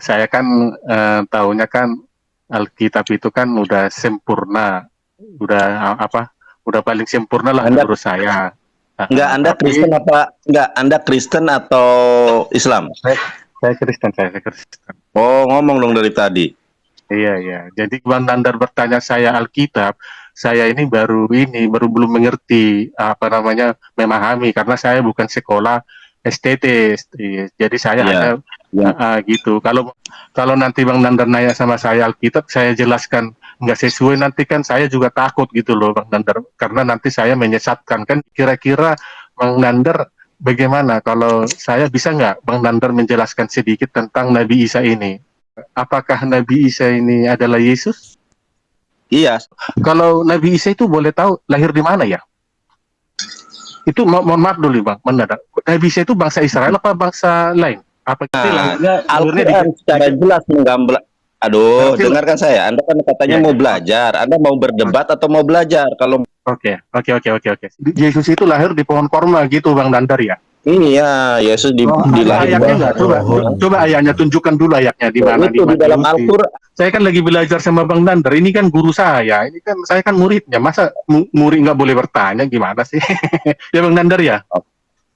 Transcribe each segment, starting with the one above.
saya kan tahunya kan Alkitab itu kan udah sempurna, udah udah paling sempurna lah Anda menurut saya. enggak Anda Tapi Kristen apa enggak Anda Kristen atau Islam? saya Kristen, saya Kristen. Oh, ngomong dong dari tadi. Iya, iya. Jadi Bang Nandar bertanya saya Alkitab, saya baru belum mengerti apa namanya memahami karena saya bukan sekolah STT. Iya. Jadi saya Iya. hanya Ya. gitu. Kalau nanti Bang Nandar nanya sama saya Alkitab, saya jelaskan nggak sesuai nanti kan saya juga takut gitu loh Bang Nandar karena nanti saya menyesatkan kan kira-kira Bang Nandar bagaimana kalau saya bisa nggak Bang Nandar menjelaskan sedikit tentang Nabi Isa ini? Apakah Nabi Isa ini adalah Yesus? Iya. Kalau Nabi Isa itu boleh tahu lahir di mana ya? Itu mohon maaf dulu Bang, mendadak. Nabi Isa itu bangsa Israel apa bangsa lain? Apa itu lahirnya Al-Quran secara jelas menggambar. Aduh, Berarti- dengarkan saya. Anda kan katanya Iya, mau iya. belajar. Anda mau berdebat atau mau belajar? Kalau Oke. Yesus itu lahir di pohon korma gitu Bang Dandar ya? ini ya Yesus Ada dilahirkan. ayatnya nggak? Coba ayatnya tunjukkan dulu ayatnya di mana Itu di dalam Al-Quran. Saya kan lagi belajar sama Bang Dandar. Ini kan guru saya. Ini kan saya kan muridnya. Masa murid nggak boleh bertanya gimana sih? Ya Bang Dandar ya.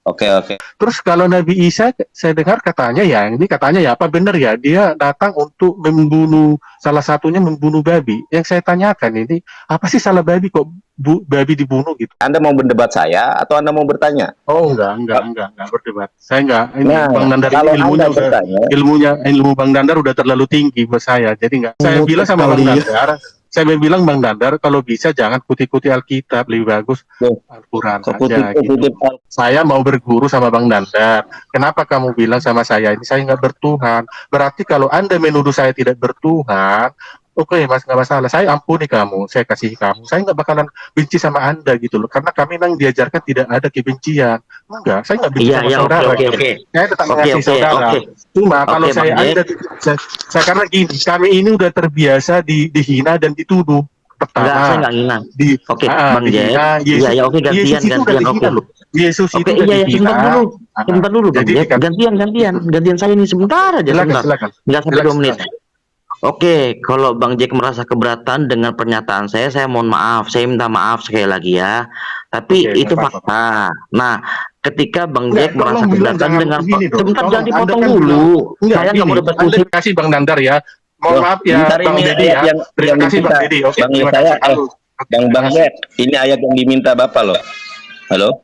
Oke. Terus kalau Nabi Isa, saya dengar katanya ya apa benar ya dia datang untuk membunuh salah satunya membunuh babi. Yang saya tanyakan ini apa sih salah babi kok babi dibunuh gitu? Anda mau berdebat saya atau Anda mau bertanya? Oh enggak berdebat. Saya enggak. Ini Nah, Bang Dandar kalau ini ilmu Bang Dandar udah terlalu tinggi buat saya. Jadi enggak. Saya bilang sama Bang Dandar, saya bilang Bang Dandar kalau bisa jangan kuti-kuti Alkitab, lebih bagus Al-Quran aja gitu. Saya mau berguru sama Bang Dandar. Kenapa kamu bilang sama saya ini saya nggak bertuhan? Berarti kalau Anda menuduh saya tidak bertuhan, oke Mas, nggak masalah. Saya ampuni kamu, saya kasih kamu. Saya nggak bakalan benci sama Anda gitu loh. Karena kami memang diajarkan tidak ada kebencian. Enggak, saya nggak benci sama saudara. Oke. Saya tetap mengasihi saudara. Cuma kalau saya karena gini, kami ini udah terbiasa dihina dan dituduh. Pertama, Enggak, saya nggak ngina. Oke, Bang Jack. Iya, oke, gantian. Oke. Yesus itu iya, sebentar dulu, Bang Jack. Gantian saya ini sebentar aja. Silakan. Nggak sampai 2 menit. Oke, kalau Bang Jack merasa keberatan dengan pernyataan saya mohon maaf. Saya minta maaf sekali lagi ya. Tapi itu fakta. Nah, ketika Bang Jack merasa keberatan dengan sebentar jangan dipotong dulu. Saya nggak mau debat Terima kasih Bang Dandar ya. Mohon maaf ya Bang Dedi ya. Terima kasih Bang Dedi. Oke, terima kasih. Bang Jack, ini ayat yang diminta Bapak loh. Halo?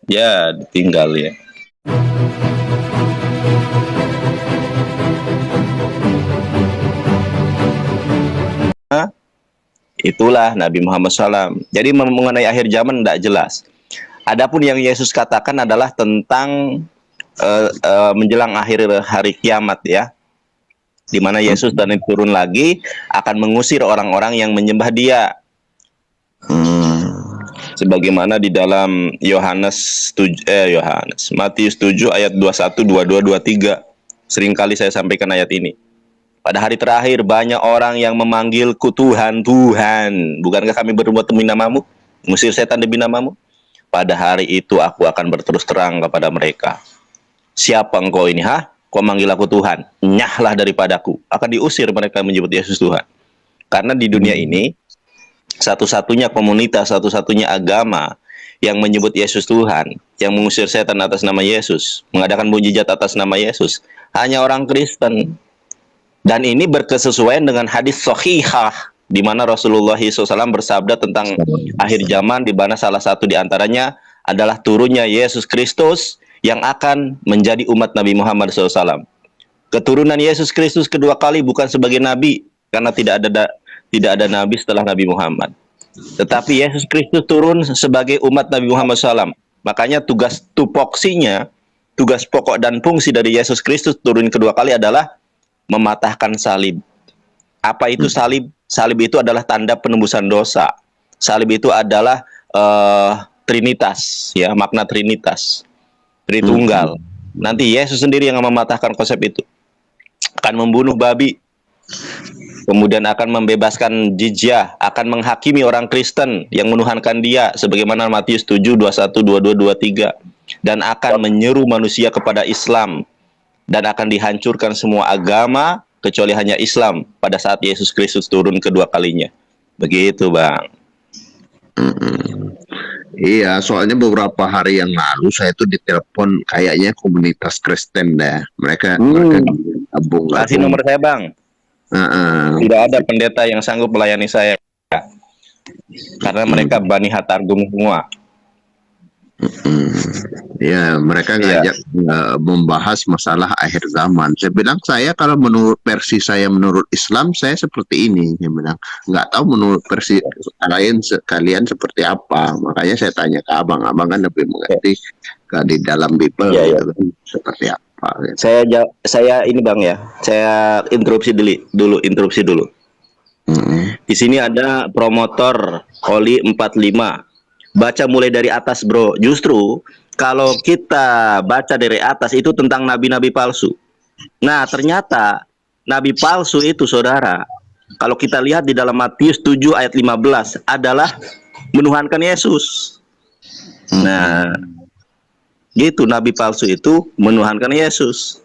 Ya, ditinggal ya. Itulah Nabi Muhammad SAW. Jadi mengenai akhir zaman tidak jelas. Adapun yang Yesus katakan adalah tentang menjelang akhir hari kiamat ya, di mana Yesus dan turun lagi akan mengusir orang-orang yang menyembah Dia. Sebagaimana di dalam Matius 7 ayat 21, 22, 23. Seringkali saya sampaikan ayat ini. Pada hari terakhir banyak orang yang memanggilku Tuhan, Tuhan. Bukankah kami berbuat demi namamu? Musir setan demi namamu? Pada hari itu aku akan berterus terang kepada mereka. Siapa engkau ini? Kau manggil aku Tuhan? Nyahlah daripadaku. Akan diusir mereka menyebut Yesus Tuhan. Karena di dunia ini, satu-satunya komunitas, satu-satunya agama yang menyebut Yesus Tuhan, yang mengusir setan atas nama Yesus, mengadakan mujizat atas nama Yesus, hanya orang Kristen. Dan ini berkesesuaian dengan hadis sahihah, di mana Rasulullah SAW bersabda tentang akhir zaman, di mana salah satu di antaranya adalah turunnya Yesus Kristus yang akan menjadi umat Nabi Muhammad SAW. Keturunan Yesus Kristus kedua kali bukan sebagai nabi, karena tidak ada nabi setelah Nabi Muhammad. Tetapi Yesus Kristus turun sebagai umat Nabi Muhammad SAW. Makanya tugas tupoksinya, tugas pokok dan fungsi dari Yesus Kristus turun kedua kali adalah mematahkan salib. Apa itu salib? Salib itu adalah tanda penembusan dosa. Salib itu adalah Trinitas, ya, makna Trinitas, Tritunggal. Nanti Yesus sendiri yang mematahkan konsep itu. Akan membunuh babi, kemudian akan membebaskan jizyah, akan menghakimi orang Kristen yang menuhankan Dia, sebagaimana Matius 7, 21, 22, 23, dan akan menyeru manusia kepada Islam. dan akan dihancurkan semua agama kecuali hanya Islam pada saat Yesus Kristus turun kedua kalinya. Begitu, Bang. Iya, soalnya beberapa hari yang lalu saya tuh ditelepon kayaknya komunitas Kristen deh. Mereka gabung. Kasih nomor saya, Bang. Tidak ada pendeta yang sanggup melayani saya karena mereka Bani Hatargum semua. Ya, mereka ngajak membahas masalah akhir zaman. Saya bilang, saya kalau menurut versi saya menurut Islam saya seperti ini. Saya bilang, nggak tahu menurut versi lain kalian seperti apa. Makanya saya tanya ke abang kan lebih mengerti di dalam Bible seperti apa. Gitu. Saya ini Bang ya, saya interupsi dulu. Di sini ada promotor Oli 45. Baca mulai dari atas, bro. Justru kalau kita baca dari atas itu tentang nabi-nabi palsu. Nah, ternyata nabi palsu itu, saudara, kalau kita lihat di dalam Matius 7 ayat 15 adalah menuhankan Yesus. Nah, gitu, nabi palsu itu menuhankan Yesus.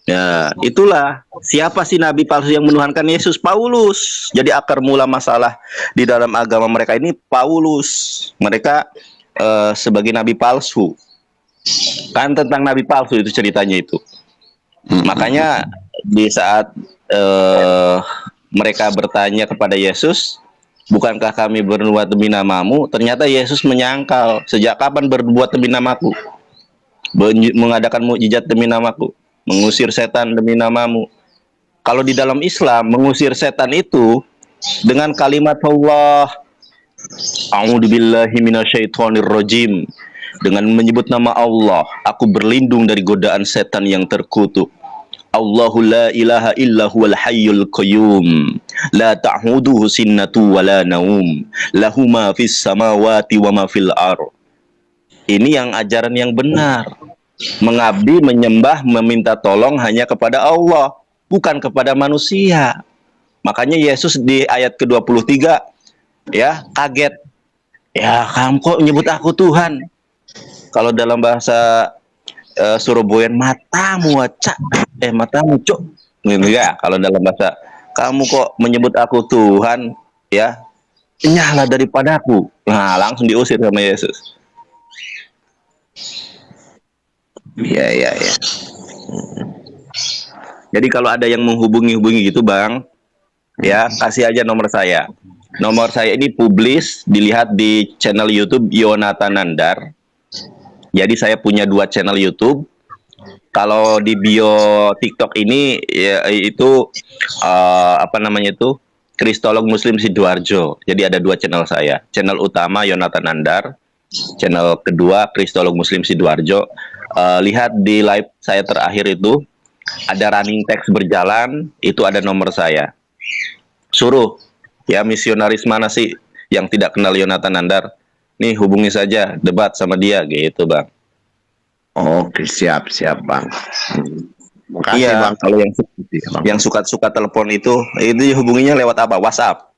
Ya, itulah siapa sih nabi palsu yang menuhankan Yesus? Paulus. Jadi akar mula masalah di dalam agama mereka ini Paulus. Mereka sebagai nabi palsu. Kan tentang nabi palsu itu ceritanya itu. Makanya di saat mereka bertanya kepada Yesus, bukankah kami berbuat demi namamu? Ternyata Yesus menyangkal, sejak kapan berbuat demi namaku? Mengadakan mukjizat demi namaku, mengusir setan demi namamu. Kalau di dalam Islam, mengusir setan itu dengan kalimat Allah, A'udzubillahi minasyaitonirrajim, dengan menyebut nama Allah, aku berlindung dari godaan setan yang terkutuk. Allahu la ilaha illa huwal hayyul qayyum, la ta'khuduhu sinnatu wa la naum, lahu ma fis samawati wa ma fil ardh. Ini yang ajaran yang benar. Mengabdi, menyembah, meminta tolong hanya kepada Allah, bukan kepada manusia. Makanya Yesus di ayat ke-23 ya kaget. Ya, kamu kok nyebut aku Tuhan? Kalau dalam bahasa Surabayaan, matamu cok. Ya, kalau dalam bahasa, kamu kok menyebut aku Tuhan, ya, nyahlah daripadaku. Nah, langsung diusir sama Yesus. Iya. Jadi kalau ada yang menghubungi gitu, Bang, ya kasih aja nomor saya. Nomor saya ini publis, dilihat di channel YouTube Yonatan Nandar. Jadi saya punya 2 channel YouTube. Kalau di bio TikTok ini ya, itu Kristolog Muslim Sidoarjo. Jadi ada 2 channel saya. Channel utama Yonatan Nandar, channel kedua Kristolog Muslim Sidoarjo. Lihat di live saya terakhir itu ada running text berjalan, itu ada nomor saya. Suruh ya, misionaris mana sih yang tidak kenal Yonatan Nandar? Nih, hubungi saja, debat sama dia gitu, Bang. Oke, siap Bang. Makasih, Iya, Bang. kalau yang suka telepon itu hubunginya lewat apa? WhatsApp.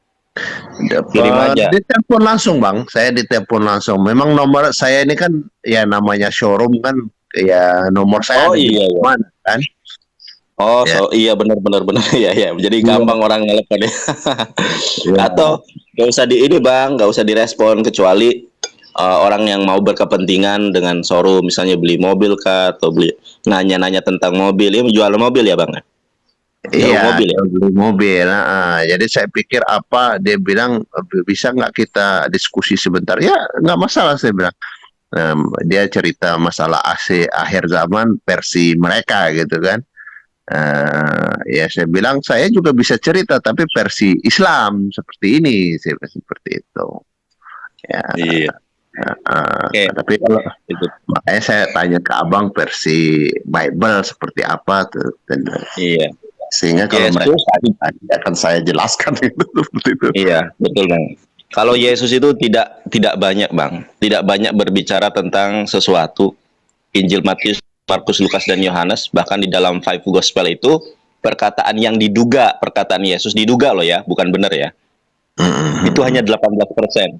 Kirim aja. Ditelepon langsung, Bang. Saya ditelepon langsung. Memang nomor saya ini kan ya namanya showroom kan, ya nomor saya iya. Mana kan? Oh, ya. Iya benar. ya. Jadi gampang orang ngelepon ya. Atau nggak usah Bang, nggak usah direspon kecuali orang yang mau berkepentingan dengan showroom, misalnya beli mobil kah, atau beli nanya-nanya tentang mobil, ya menjual mobil ya Bang. Iya, beli mobil. Jadi saya pikir dia bilang bisa nggak kita diskusi sebentar? Ya nggak masalah, saya bilang. Dia cerita masalah akhir zaman versi mereka gitu kan. Ya saya bilang saya juga bisa cerita tapi versi Islam seperti ini, seperti itu. Ya. Iya. Tapi kalau makanya saya tanya ke abang versi Bible seperti apa tuh. Iya. Sehingga kalau mereka akan saya jelaskan itu seperti itu. Iya, betul Bang. Kalau Yesus itu tidak banyak Bang, tidak banyak berbicara tentang sesuatu. Injil Matius, Markus, Lukas, dan Yohanes, bahkan di dalam 5 Gospel itu perkataan yang diduga, perkataan Yesus diduga loh ya, bukan benar ya. Itu hanya 18%.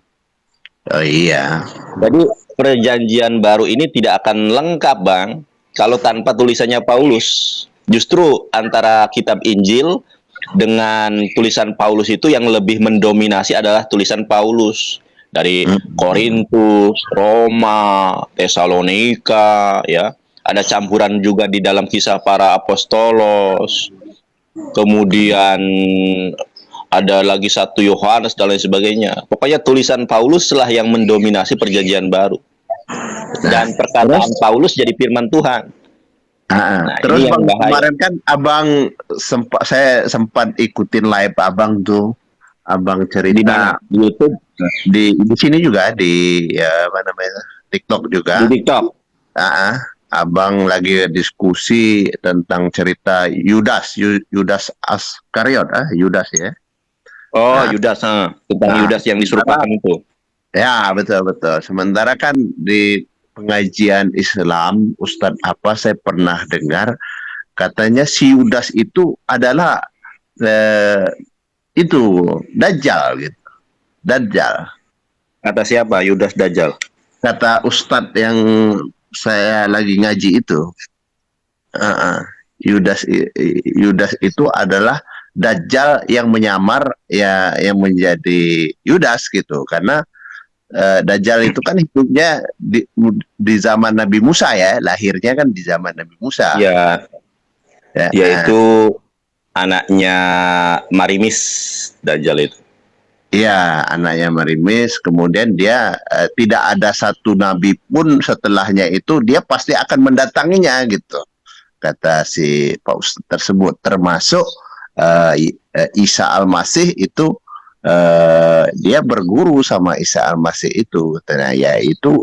Oh iya. Jadi perjanjian baru ini tidak akan lengkap Bang kalau tanpa tulisannya Paulus. Justru antara kitab Injil dengan tulisan Paulus itu yang lebih mendominasi adalah tulisan Paulus. Dari Korintus, Roma, Tesalonika, ya. Ada campuran juga di dalam kisah para apostolos. Kemudian ada lagi 1 Yohanes dan lain sebagainya. Pokoknya tulisan Paulus lah yang mendominasi perjanjian baru. Dan perkataan Paulus jadi firman Tuhan. Nah, terus Bang, kemarin kan saya sempat ikutin live Abang tuh. Abang cerita di YouTube, di sini juga di apa namanya TikTok juga. Di TikTok. Abang lagi diskusi tentang cerita Yudas Askariot, Yudas ya. Oh, Yudas, tentang Yudas yang diserupakan itu. Ya, betul. Sementara kan di pengajian Islam, Ustadz apa saya pernah dengar katanya si Yudas itu adalah itu Dajjal gitu. Dajjal. Kata siapa? Yudas Dajjal. Kata Ustadz yang saya lagi ngaji itu. Yudas itu adalah Dajjal yang menyamar ya yang menjadi Yudas gitu. Karena Dajjal itu kan hidupnya di zaman Nabi Musa ya, lahirnya kan di zaman Nabi Musa. Ya. Yaitu anaknya Marimis, Dajjal itu. Iya, anaknya Marimis. Kemudian dia tidak ada satu nabi pun setelahnya itu dia pasti akan mendatanginya gitu. Kata si Pak Ustadz tersebut, termasuk Isa Al-Masih itu dia berguru sama Isa Al-Masih itu. Katanya yaitu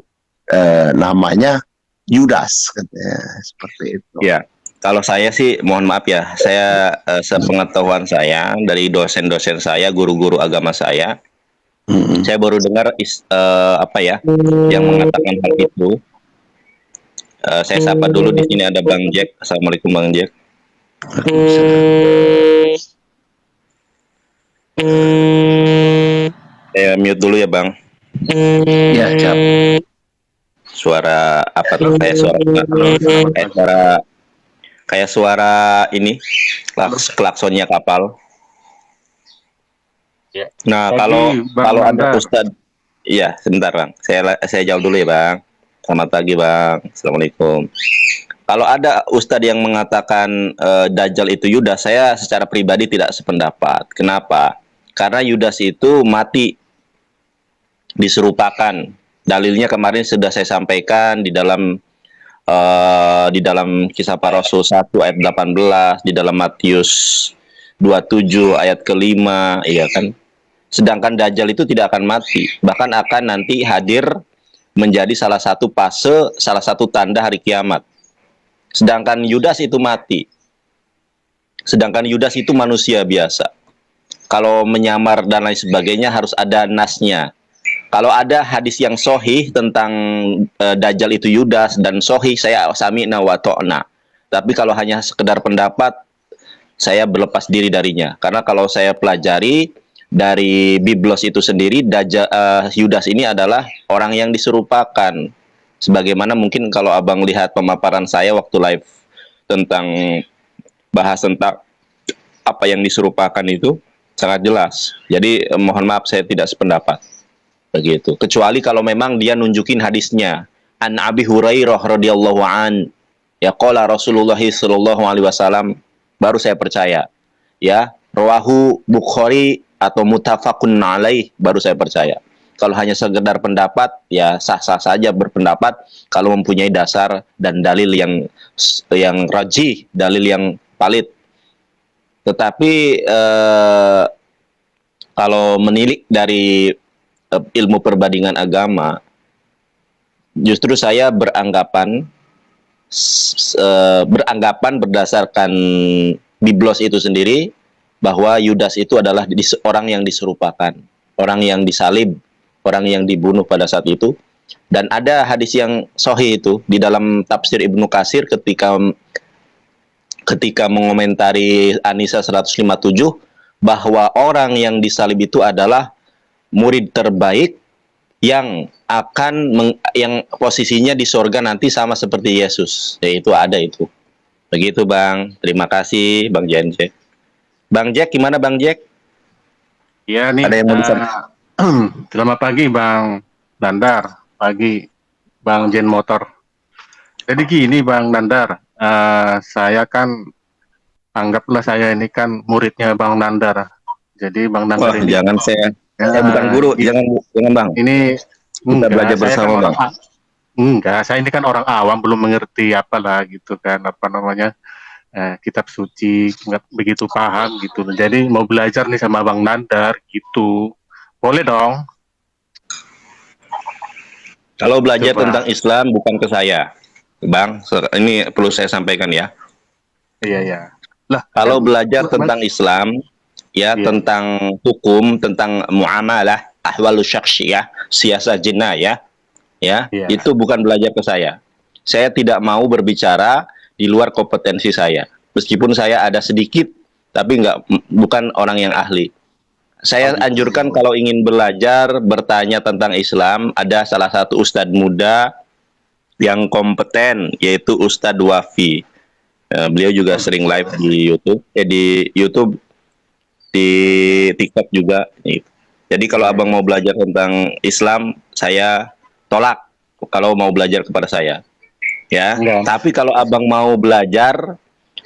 namanya Yudas katanya, seperti itu. Ya. Kalau saya sih, mohon maaf ya, saya sepengetahuan saya dari dosen-dosen saya, guru-guru agama saya baru dengar yang mengatakan hal itu. Saya sapa dulu di sini ada Bang Jack. Assalamualaikum Bang Jack. Saya mute dulu ya Bang. Ya, cap. Suara apa tuh? Kayak suara ini klaksonnya kapal. Ya. Nah, kalau ada Ustadz, iya sebentar Bang. Saya jawab dulu ya Bang. Selamat pagi Bang. Assalamualaikum. Kalau ada Ustadz yang mengatakan Dajjal itu Yudas, saya secara pribadi tidak sependapat. Kenapa? Karena Yudas itu mati diserupakan. Dalilnya kemarin sudah saya sampaikan di dalam kisah para Rasul 1 ayat 18, di dalam Matius 27 ayat ke-5, iya kan? Sedangkan Dajjal itu tidak akan mati, bahkan akan nanti hadir menjadi salah satu tanda hari kiamat. Sedangkan Yudas itu mati. Sedangkan Yudas itu manusia biasa. Kalau menyamar dan lain sebagainya harus ada nasnya. Kalau ada hadis yang sahih tentang Dajjal itu Yudas dan sahih, saya sami'na wa ta'na. Tapi kalau hanya sekedar pendapat, saya berlepas diri darinya. Karena kalau saya pelajari dari Biblos itu sendiri, Yudas ini adalah orang yang diserupakan. Sebagaimana mungkin kalau Abang lihat pemaparan saya waktu live tentang bahas tentang apa yang diserupakan itu sangat jelas. Jadi mohon maaf saya tidak sependapat. Begitu. Kecuali kalau memang dia nunjukin hadisnya. An Abi Hurairah radhiyallahu an, ya qala Rasulullah sallallahu alaihi wasallam, baru saya percaya. Ya, rawahu Bukhari atau muttafaqun alaih, baru saya percaya. Kalau hanya sekedar pendapat, ya sah-sah saja berpendapat kalau mempunyai dasar dan dalil yang rajih, dalil yang valid. Tetapi kalau menilik dari ilmu perbandingan agama, justru saya beranggapan berdasarkan Biblos itu sendiri bahwa Yudas itu adalah orang yang diserupakan, orang yang disalib, orang yang dibunuh pada saat itu. Dan ada hadis yang sahih itu di dalam tafsir Ibnu Katsir ketika mengomentari An-Nisa 157 bahwa orang yang disalib itu adalah murid terbaik yang yang posisinya di surga nanti sama seperti Yesus. Itu ada itu. Begitu Bang. Terima kasih Bang Jense. Bang Jack, gimana Bang Jack? Iya nih. Ada yang mau selamat pagi Bang Dandar, pagi Bang Jen Motor. Jadi gini Bang Dandar, saya kan anggaplah saya ini kan muridnya Bang Dandar. Jadi Bang Dandar ini jangan saya bukan guru, jangan Bang. Ini kita belajar bersama kan Bang. Enggak, saya ini kan orang awam, belum mengerti apalah gitu kan, apa namanya, kitab suci, nggak begitu paham gitu. Jadi mau belajar nih sama Bang Dandar gitu. Boleh dong? Kalau belajar Coba. tentang Islam bukan ke saya, Bang. Ini perlu saya sampaikan ya. Iya, iya. Lah, kalau belajar tentang Islam, ya, tentang hukum, tentang muamalah, ahwalu syakhsiyah, siasat jinayah, ya, itu bukan belajar ke saya. Saya tidak mau berbicara di luar kompetensi saya. Meskipun saya ada sedikit, tapi bukan orang yang ahli. Saya anjurkan kalau ingin belajar, bertanya tentang Islam, ada salah satu ustadz muda yang kompeten, yaitu Ustadz Wafi. Beliau juga sering live di YouTube, di TikTok juga. Jadi kalau abang mau belajar tentang Islam, saya tolak kalau mau belajar kepada saya. Ya. Tapi kalau abang mau belajar,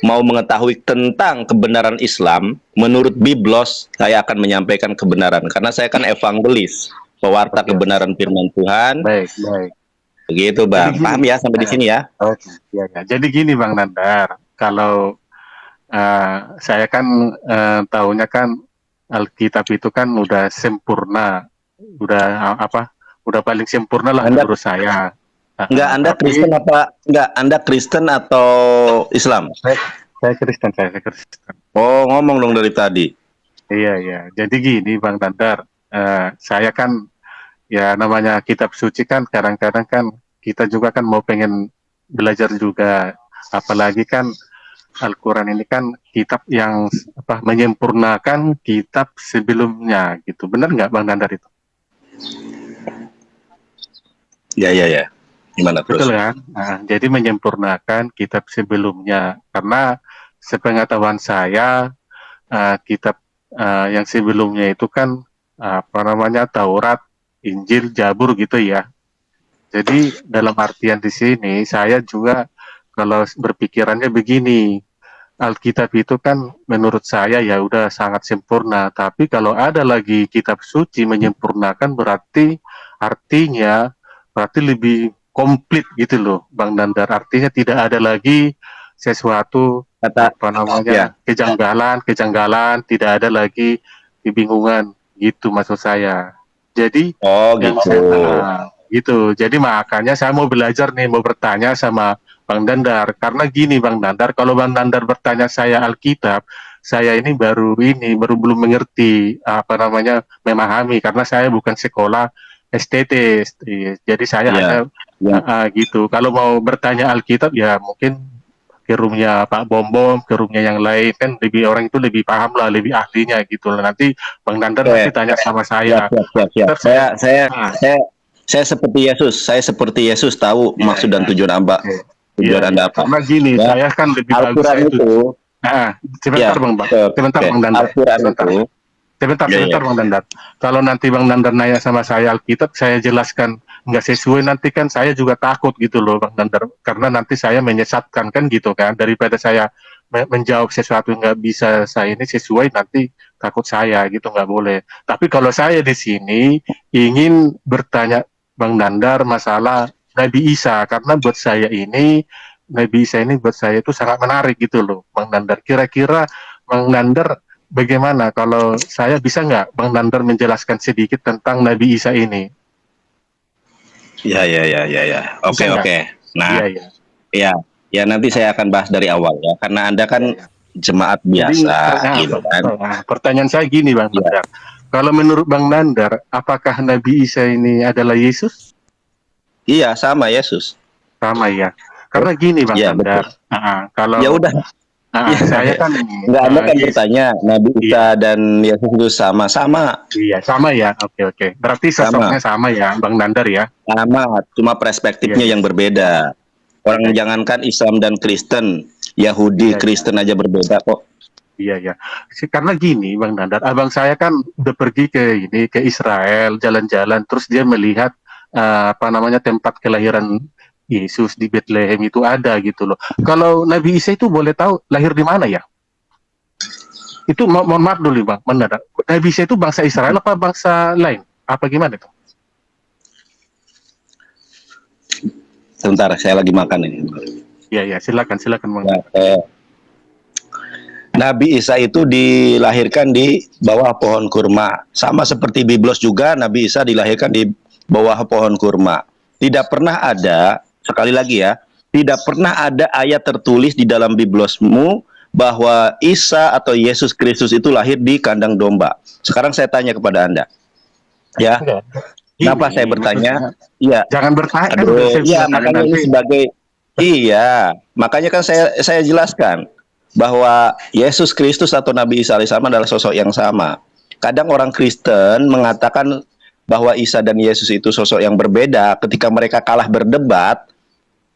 mau mengetahui tentang kebenaran Islam, menurut Biblos, saya akan menyampaikan kebenaran. Karena saya kan evangelis, pewarta kebenaran firman Tuhan. Baik. Begitu Bang, paham ya sampai di sini ya? Oke, ya. Jadi gini Bang Nandar, kalau saya kan tahunya kan Alkitab itu kan udah sempurna, udah paling sempurna lah menurut saya. Enggak, Anda Kristen apa? Enggak, Anda Kristen atau Islam? Saya Kristen. Oh, ngomong dong dari tadi. Iya. Jadi gini Bang Nandar, saya kan ya namanya kitab suci kan kadang-kadang kan kita juga kan mau pengen belajar juga, apalagi kan Al-Quran ini kan kitab yang menyempurnakan kitab sebelumnya gitu. Benar nggak Bang Dandar itu? Ya. Gimana terus? Betul kan? Nah, jadi menyempurnakan kitab sebelumnya. Karena sepengetahuan saya kitab yang sebelumnya itu kan Taurat, Injil, Zabur gitu ya. Jadi dalam artian di sini saya juga kalau berpikirannya begini, Alkitab itu kan menurut saya ya udah sangat sempurna. Tapi kalau ada lagi kitab suci menyempurnakan berarti lebih komplit gitu loh, Bang Dandar. Artinya tidak ada lagi sesuatu kejanggalan, tidak ada lagi kebingungan gitu maksud saya. Jadi gitu. Jadi makanya saya mau belajar nih, mau bertanya sama Bang Dandar. Karena gini Bang Dandar, kalau Bang Dandar bertanya saya Alkitab, saya ini baru belum mengerti memahami, karena saya bukan sekolah STT. Jadi saya hanya gitu. Kalau mau bertanya Alkitab ya mungkin ke roomnya Pak Bom, ke roomnya yang lain, kan orang itu lebih paham lah, lebih ahlinya gitu. Nanti Bang Dandar nanti tanya sama saya. Saya seperti Yesus tahu maksud dan tujuan Anda apa. Karena gini, saya kan lebih bagus itu. Sebentar Bang Dandar. Sebentar Bang Dandar. Kalau nanti Bang Dandar nanya sama saya Alkitab, saya jelaskan nggak sesuai, nanti kan saya juga takut gitu loh Bang Dandar. Karena nanti saya menyesatkan kan gitu kan. Daripada saya menjawab sesuatu nggak bisa saya ini sesuai, nanti takut saya gitu, nggak boleh. Tapi kalau saya di sini ingin bertanya Bang Dandar masalah Nabi Isa, karena buat saya ini Nabi Isa ini buat saya itu sangat menarik gitu loh Bang Dandar. Kira-kira Bang Dandar bagaimana kalau saya bisa nggak Bang Dandar menjelaskan sedikit tentang Nabi Isa ini? Ya. Oke. Nah, ya nanti saya akan bahas dari awal ya, karena Anda kan jemaat biasa. Jadi, gitu kan. Pertanyaan saya gini Bang Dandar. Kalau menurut Bang Dandar, apakah Nabi Isa ini adalah Yesus? Iya, sama Yesus. Sama ya. Karena gini Bang Dandar. Kalau ya udah. Saya kan Enggak, Anda kan bertanya Nabi Isa dan Yesus itu sama-sama. Iya, sama ya. Oke. Berarti sosoknya sama ya, Bang Nandar ya. Sama, cuma perspektifnya yang berbeda. Orang jangankan Islam dan Kristen, Yahudi, Kristen aja berbeda kok. Iya. Karena gini, Bang Nandar, abang saya kan udah pergi ke Israel, jalan-jalan, terus dia melihat tempat kelahiran Yesus di Bethlehem itu ada gitu loh. Kalau Nabi Isa itu boleh tahu lahir di mana ya? Itu mohon maaf dulu Bang, Nandar. Nabi Isa itu bangsa Israel apa bangsa lain? Apa gimana itu? Sebentar, saya lagi makan ini. Iya, silakan Bang. Nabi Isa itu dilahirkan di bawah pohon kurma. Sama seperti Biblos juga, Nabi Isa dilahirkan di bawah pohon kurma. Tidak pernah ada, sekali lagi ya, tidak pernah ada ayat tertulis di dalam Biblosmu bahwa Isa atau Yesus Kristus itu lahir di kandang domba. Sekarang saya tanya kepada Anda. Ya. Kenapa saya bertanya? Iya. Jangan bertanya. Iya, makanya ini sebagai makanya kan saya jelaskan bahwa Yesus Kristus atau Nabi Isa alaihissalam adalah sosok yang sama. Kadang orang Kristen mengatakan bahwa Isa dan Yesus itu sosok yang berbeda ketika mereka kalah berdebat,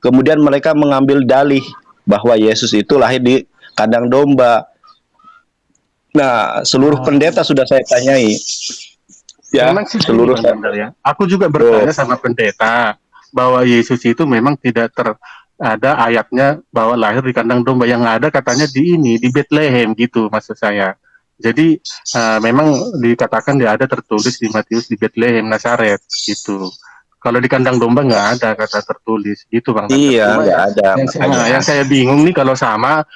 kemudian mereka mengambil dalih bahwa Yesus itu lahir di kandang domba. Nah, seluruh pendeta sudah saya tanyai. Ya, seluruh ya. Aku juga bertanya sama pendeta bahwa Yesus itu memang tidak ada ayatnya bahwa lahir di kandang domba. Yang ada katanya di Bethlehem gitu maksud saya. Jadi memang dikatakan dia ada tertulis di Matius di Bethlehem Nazaret gitu. Kalau di kandang domba nggak ada kata tertulis gitu Bang. Iya, nggak ada. Yang saya bingung nih kalau sama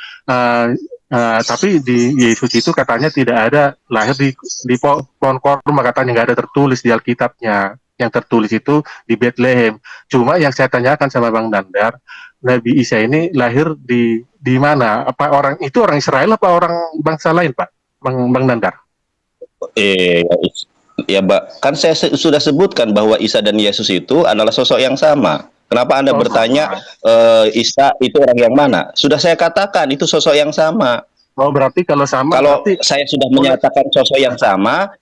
tapi di Yesus itu katanya tidak ada lahir di pohon korma, katanya nggak ada tertulis di Alkitabnya. Yang tertulis itu di Bethlehem. Cuma yang saya tanyakan sama Bang Nandar, Nabi Isa ini lahir di mana? Apa orang Israel apa orang bangsa lain, Pak? Bang Nandar. Ya, Mbak, kan saya sudah sebutkan bahwa Isa dan Yesus itu adalah sosok yang sama. Kenapa Anda bertanya Isa itu orang yang mana? Sudah saya katakan itu sosok yang sama. Oh, berarti kalau sama. Kalau saya sudah menyatakan sosok yang sama,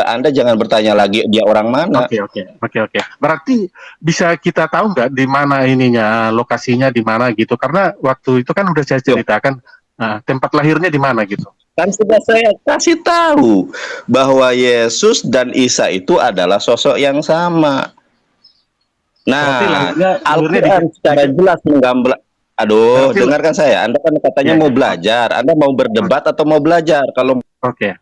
Anda jangan bertanya lagi dia orang mana. Oke. Berarti bisa kita tahu nggak di mana lokasinya di mana gitu? Karena waktu itu kan udah saya ceritakan tempat lahirnya di mana gitu. Kan sudah saya kasih tahu bahwa Yesus dan Isa itu adalah sosok yang sama. Nah, Al-Quran secara jelas menggambar. Aduh, dengarkan saya. Anda kan katanya mau belajar. Anda mau berdebat atau mau belajar? Kalau Oke.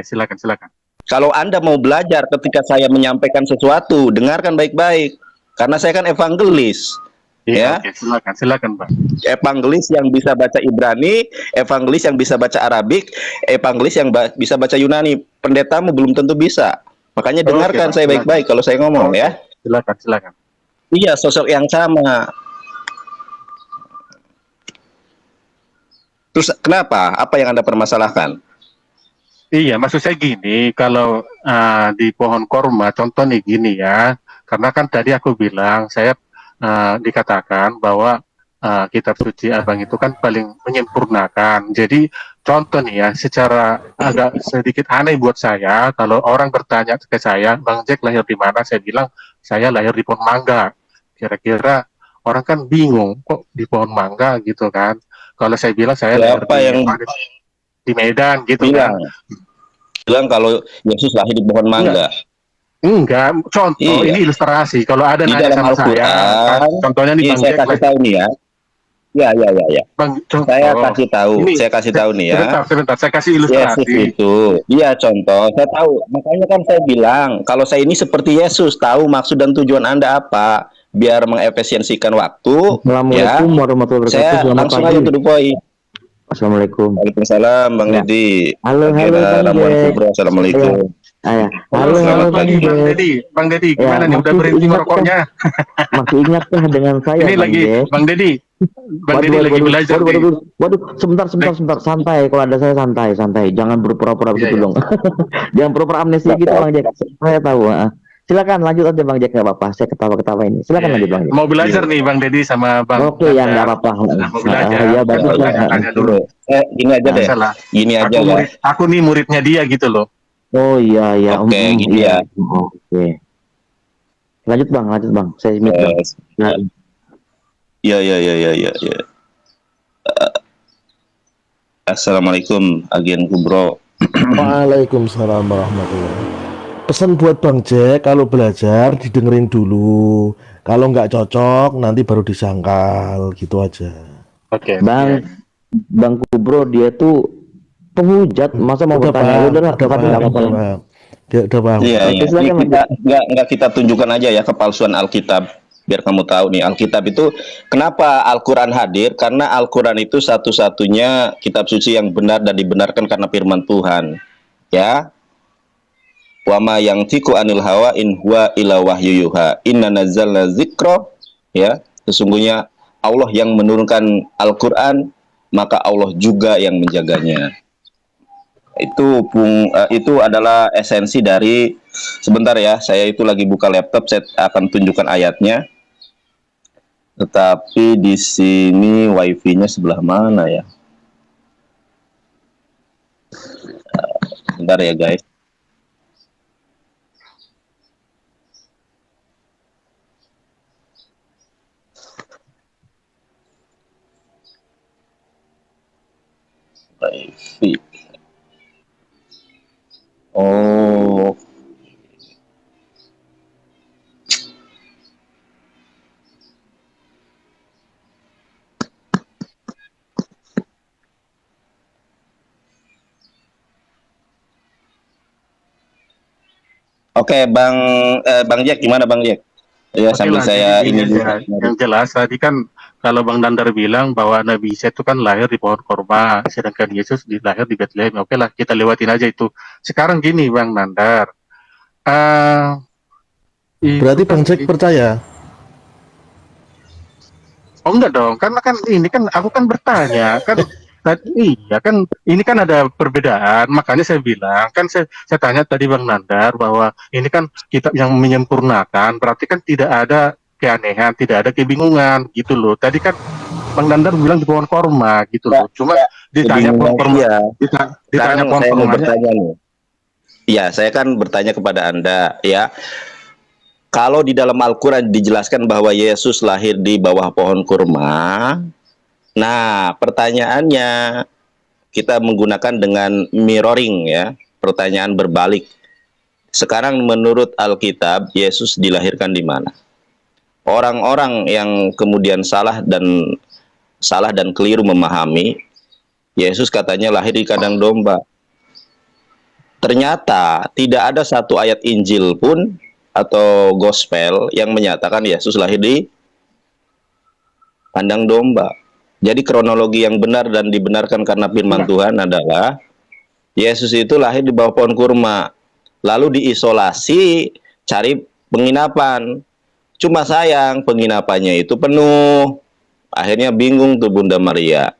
Silakan. Kalau Anda mau belajar ketika saya menyampaikan sesuatu, dengarkan baik-baik. Karena saya kan evangelis. Ya. Oke, silakan, Pak. Evangelis yang bisa baca Ibrani, evangelis yang bisa baca Arabik, evangelis yang bisa baca Yunani. Pendetamu belum tentu bisa. Makanya dengarkan saya baik-baik kalau saya ngomong ya. Silakan. Iya, sosok yang sama. Terus kenapa? Apa yang Anda permasalahkan? Iya, maksud saya gini, kalau di pohon korma, contoh nih gini ya, karena kan tadi aku bilang, saya dikatakan bahwa kitab suci abang itu kan paling menyempurnakan. Jadi contoh nih ya, secara agak sedikit aneh buat saya, kalau orang bertanya ke saya, Bang Jack lahir di mana? Saya bilang, saya lahir di pohon mangga. Kira-kira orang kan bingung, kok di pohon mangga gitu kan. Kalau saya bilang, saya lahir di Medan gitu kan. Bilang kalau Yesus lahir di pohon mangga. Enggak, contoh ini ilustrasi. Kalau ada di nanya sama saya, contohnya nih Bang saya kasih tahu nih ya. Ya. Bang, saya kasih tahu nih ya. Sebentar, saya kasih ilustrasi. Yesus itu, iya contoh. Saya tahu. Makanya kan saya bilang, kalau saya ini seperti Yesus, tahu maksud dan tujuan Anda apa, biar mengefisiensikan waktu. Assalamualaikum warahmatullahi wabarakatuh. Saya langsung aja to the point. Assalamualaikum. Waalaikumsalam, Bang Dedi. Halo, Assalamualaikum. Halo, Bang Dedi, gimana nih? Udah berhenti merokoknya? Masih ingat dengan saya? Ini lagi, Bang Dedi. Bang Dedi lagi belajar. Waduh, sebentar, santai. Kalau ada saya santai. Jangan berpura-pura begitu dong. Jangan pura-pura amnesia gitu, Bang Jack. Saya tahu. Silakan lanjut aja Bang Jack, nggak apa-apa. Saya ketawa-ketawa ini. Silakan lanjut Bang Jack. Mau belajar nih Bang Deddy sama Bang. Oke, ya nggak apa-apa. Mau belajar. Ya bagus Bang. Tanya dulu. Gini aja deh. Salah. Gini aja ya. Aku nih muridnya dia gitu loh. Oh iya ya. Oke, gini ya. Oke. Lanjut Bang. Saya mute Bang. Ya. Assalamualaikum Agen Kubro. Waalaikumsalam warahmatullahi. Pesan buat Bang Jack, kalau belajar didengerin dulu. Kalau nggak cocok nanti baru disangkal, gitu aja. Oke. Bang Kubro dia tuh penghujat, masa mau bertanya udah Bang. Udah Bang. Iya. Nggak kita tunjukkan aja ya kepalsuan Alkitab. Biar kamu tahu nih, Alkitab itu kenapa Al-Quran hadir? Karena Al-Quran itu satu-satunya kitab suci yang benar dan dibenarkan karena firman Tuhan. Ya. Wa ma yang tiku anil hawa in huwa ila wahyu yuha. Inna nazzalna dzikra, ya. Sesungguhnya Allah yang menurunkan Al-Quran, maka Allah juga yang menjaganya. Itu adalah esensi dari, sebentar ya, saya itu lagi buka laptop, saya akan tunjukkan ayatnya. Tetapi di sini wifi-nya sebelah mana ya? Bentar ya guys. Wifi. Oh. Oke, Bang Jack, gimana Bang Jack? Ya, Oke sambil lah, saya jadi ini dulu. yang jelas tadi kan kalau Bang Dandar bilang bahwa Nabi Isa itu kan lahir di pohon korma, sedangkan Yesus lahir di Bethlehem. Oke lah, kita lewatin aja itu. Sekarang gini Bang Dandar. Berarti Bang Jack percaya? Oh enggak dong, karena kan ini kan aku kan bertanya kan. Iya kan, ini kan ada perbedaan, makanya saya bilang kan saya tanya tadi Bang Nandar bahwa ini kan kitab yang menyempurnakan, berarti kan tidak ada keanehan, tidak ada kebingungan gitu loh. Tadi kan Bang Nandar bilang di pohon korma gitu loh, cuma ditanya pohon korma, ditanya pohon kormanya. Iya, saya kan bertanya kepada Anda ya. Kalau di dalam Al-Quran dijelaskan bahwa Yesus lahir di bawah pohon kurma, nah, pertanyaannya kita menggunakan dengan mirroring ya, pertanyaan berbalik. Sekarang menurut Alkitab, Yesus dilahirkan di mana? Orang-orang yang kemudian salah dan keliru memahami, Yesus katanya lahir di kandang domba. Ternyata tidak ada satu ayat Injil pun atau gospel yang menyatakan Yesus lahir di kandang domba. Jadi kronologi yang benar dan dibenarkan karena firman Tuhan adalah Yesus itu lahir di bawah pohon kurma, lalu diisolasi, cari penginapan. Cuma sayang penginapannya itu penuh. Akhirnya bingung tuh Bunda Maria.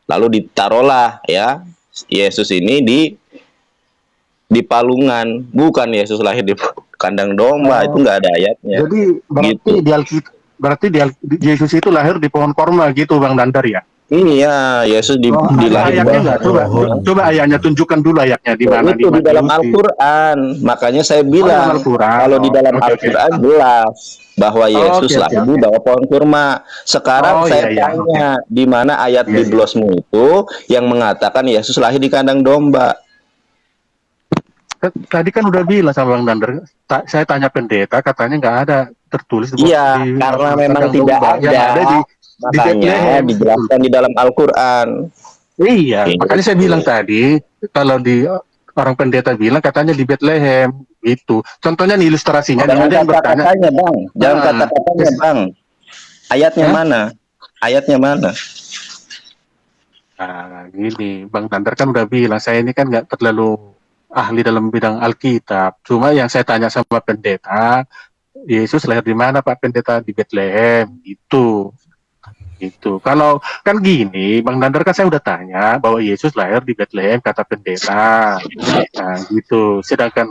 Lalu ditaruhlah ya Yesus ini di palungan, bukan Yesus lahir di kandang domba. Itu nggak ada ayatnya. Jadi berarti gitu. di Alkitab, berarti Yesus itu lahir di pohon korma gitu Bang Dandar ya? Iya, Yesus dilahirkan. Ayatnya coba ayatnya tunjukkan dulu ayatnya di mana? Itu di dalam Al-Quran. Makanya saya bilang kalau di dalam Al-Quran jelas bahwa Yesus lahir di bawah pohon kurma. Sekarang saya tanya, di mana ayat di blosmu itu yang mengatakan Yesus lahir di kandang domba? Tadi kan udah bilang sama Bang Dandar, saya tanya pendeta, katanya nggak ada tertulis. Iya, karena memang tidak ada. Makanya dijelaskan di dalam Al-Quran. Iya, makanya saya bilang tadi, kalau di orang pendeta bilang katanya di Bethlehem, gitu. Contohnya nih ilustrasinya. Jangan kata-katanya Bang, jangan kata-katanya Bang. Ayatnya mana? Ayatnya mana? Nah, gini, Bang Dandar kan udah bilang, saya ini kan nggak terlalu ahli dalam bidang Alkitab. Cuma yang saya tanya sama pendeta, Yesus lahir di mana Pak Pendeta? Di Bethlehem, gitu. Gitu. Kalau kan gini, Bang Dandar kan saya udah tanya bahwa Yesus lahir di Bethlehem kata pendeta. Nah, gitu. Sedangkan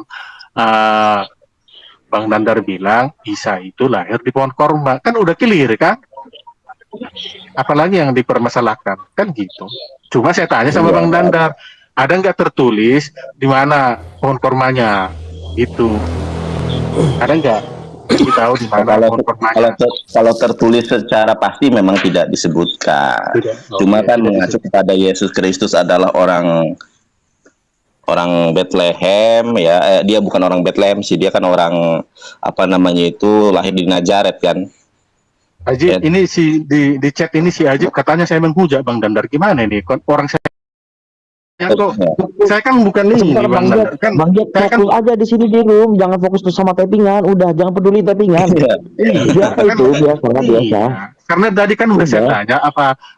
Bang Nandar bilang Isa itu lahir di pohon korma, kan udah clear kan? Apalagi yang dipermasalahkan, kan gitu. Cuma saya tanya sama Bang Nandar, ada nggak tertulis di mana pohon kormanya? Gitu. Ada nggak? Tahu di mana pohon kormanya? Kalau tertulis secara pasti memang tidak disebutkan. Cuma kan mengacu kepada Yesus Kristus adalah orang Bethlehem ya, dia bukan orang Bethlehem sih, dia kan orang apa namanya itu lahir di Nazaret kan. Ajib, ini di chat ini si Ajib katanya saya menghujat Bang Dandar, gimana ini? Orang saya kok, saya kan bukan ini Bang Dandar. Bang Jack fokus aja di sini di room, jangan fokus sama tappingan, udah jangan peduli tappingan. Biasa itu, biasa. Karena tadi kan udah saya tanya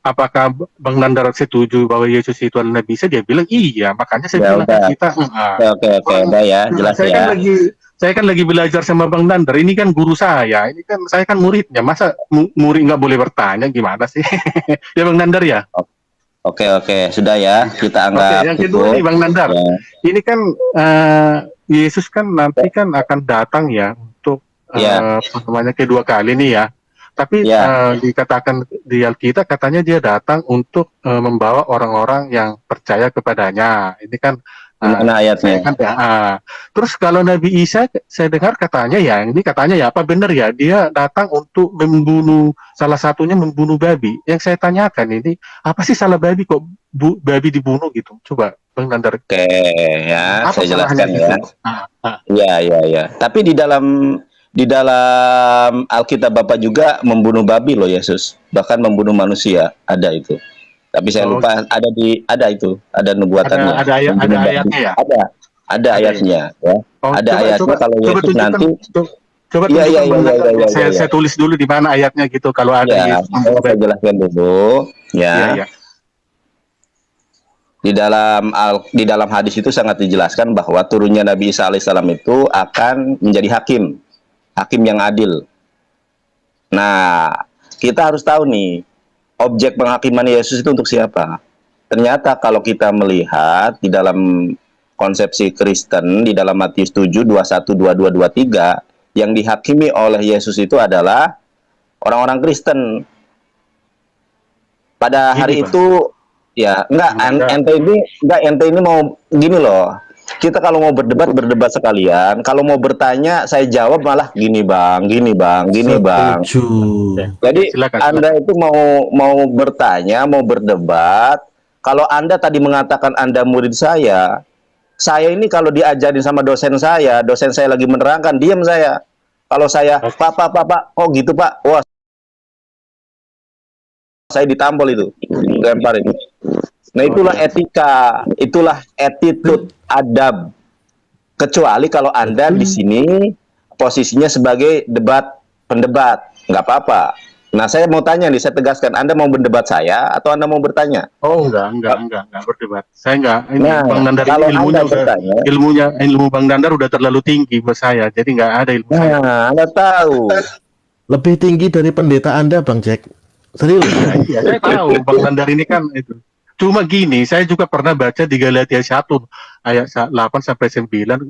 apakah Bang Nandar setuju bahwa Yesus itu adalah Nabi Isa, dia bilang iya, makanya saya bilang kita oke, udah ya, jelas ya. Saya kan lagi belajar sama Bang Nandar, ini kan guru saya, ini kan saya kan muridnya, masa murid nggak boleh bertanya, gimana sih? Ya Bang Nandar ya. Oke, sudah ya, kita anggap. Yang kedua nih Bang Nandar, ini kan Yesus kan nanti kan akan datang ya untuk namanya kedua kali nih ya. Tapi dikatakan di Alkitab katanya dia datang untuk membawa orang-orang yang percaya kepadanya. Ini kan mana ayatnya? Terus kalau Nabi Isa saya dengar katanya ya, ini katanya ya apa benar ya, dia datang untuk membunuh, salah satunya membunuh babi. Yang saya tanyakan ini, apa sih salah babi kok babi dibunuh gitu? Coba Bang Nandar. Oke ya, saya jelaskan ya. Gitu? Ya. Tapi di dalam Alkitab Bapak juga membunuh babi loh Yesus, bahkan membunuh manusia, ada itu. Tapi saya lupa ada nubuatannya. Ada ayatnya ya? Ada ayatnya ya. Ada ayatnya kalau Yesus nanti. Coba saya tulis dulu di mana ayatnya gitu kalau ada. Saya jelaskan dulu ya. Di dalam hadis itu sangat dijelaskan bahwa turunnya Nabi Isa alaihissalam itu akan menjadi hakim yang adil. Nah, kita harus tahu nih, objek penghakiman Yesus itu untuk siapa? Ternyata kalau kita melihat di dalam konsepsi Kristen, di dalam Matius 7, 21, 22, 23, yang dihakimi oleh Yesus itu adalah orang-orang Kristen. Pada hari itu, ya, ente ini mau gini loh. Kita kalau mau berdebat sekalian. Kalau mau bertanya, saya jawab malah gini bang. Jadi silakan. Anda itu mau bertanya, mau berdebat. Kalau Anda tadi mengatakan Anda murid saya ini kalau diajarin sama dosen saya lagi menerangkan, diam saya. Kalau saya, Pak, oh gitu Pak, wah, saya ditampol itu, lemparin. Nah itulah etika, itulah attitude, adab. Kecuali kalau Anda di sini posisinya sebagai pendebat, nggak apa-apa. Nah saya mau tanya nih, saya tegaskan, Anda mau berdebat saya atau Anda mau bertanya? Oh enggak berdebat. Saya enggak. Ini Bang Nandar kalau ilmu Bang Nandar udah terlalu tinggi buat saya, jadi nggak ada ilmu saya. Anda tahu. Lebih tinggi dari pendeta Anda, Bang Jack. Serius? Iya, saya tahu Bang Nandar ini kan itu. Cuma gini, saya juga pernah baca di Galatia 1 ayat 8 sampai 9,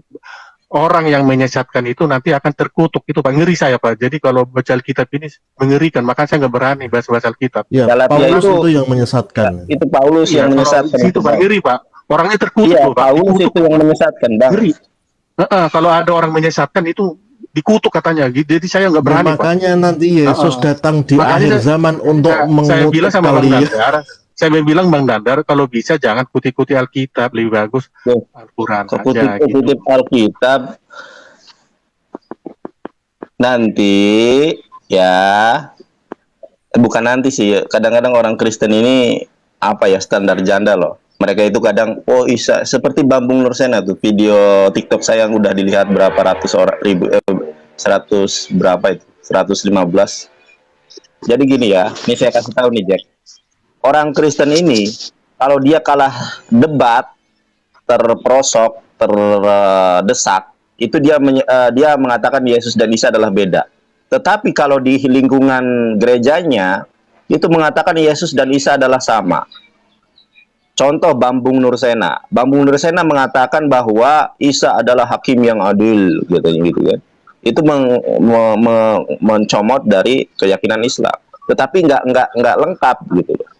orang yang menyesatkan itu nanti akan terkutuk. Itu Pak, ngeri saya Pak. Jadi kalau baca Alkitab ini mengerikan, makanya saya nggak berani bahas Alkitab. Ya, Paulus itu yang menyesatkan. Itu Paulus yang menyesatkan. Itu Pak, ngeri Pak. Orangnya terkutuk Pak. Paulus itu yang menyesatkan, Bang. Ngeri. Kalau ada orang menyesatkan itu dikutuk katanya. Jadi saya nggak berani makanya Pak. Nanti Yesus datang di akhir zaman untuk mengutuk kalian. Saya bilang Bang Dandar, kalau bisa jangan kutip-kutip Alkitab, lebih bagus Al-Quran aja. Kutip Alkitab nanti ya, bukan nanti sih. Kadang-kadang orang Kristen ini standar janda loh. Mereka itu kadang Isa seperti Bambung Nursena tuh, video TikTok saya yang udah dilihat berapa ratus orang, 100 berapa itu, 115. Jadi gini ya, ini saya kasih tahu nih Jack. Orang Kristen ini kalau dia kalah debat, terperosok, terdesak, itu dia mengatakan Yesus dan Isa adalah beda. Tetapi kalau di lingkungan gerejanya itu mengatakan Yesus dan Isa adalah sama. Contoh Bambung Nursena. Bambung Nursena mengatakan bahwa Isa adalah hakim yang adil, gitu kan. itu mencomot dari keyakinan Islam, tetapi nggak lengkap gitu loh.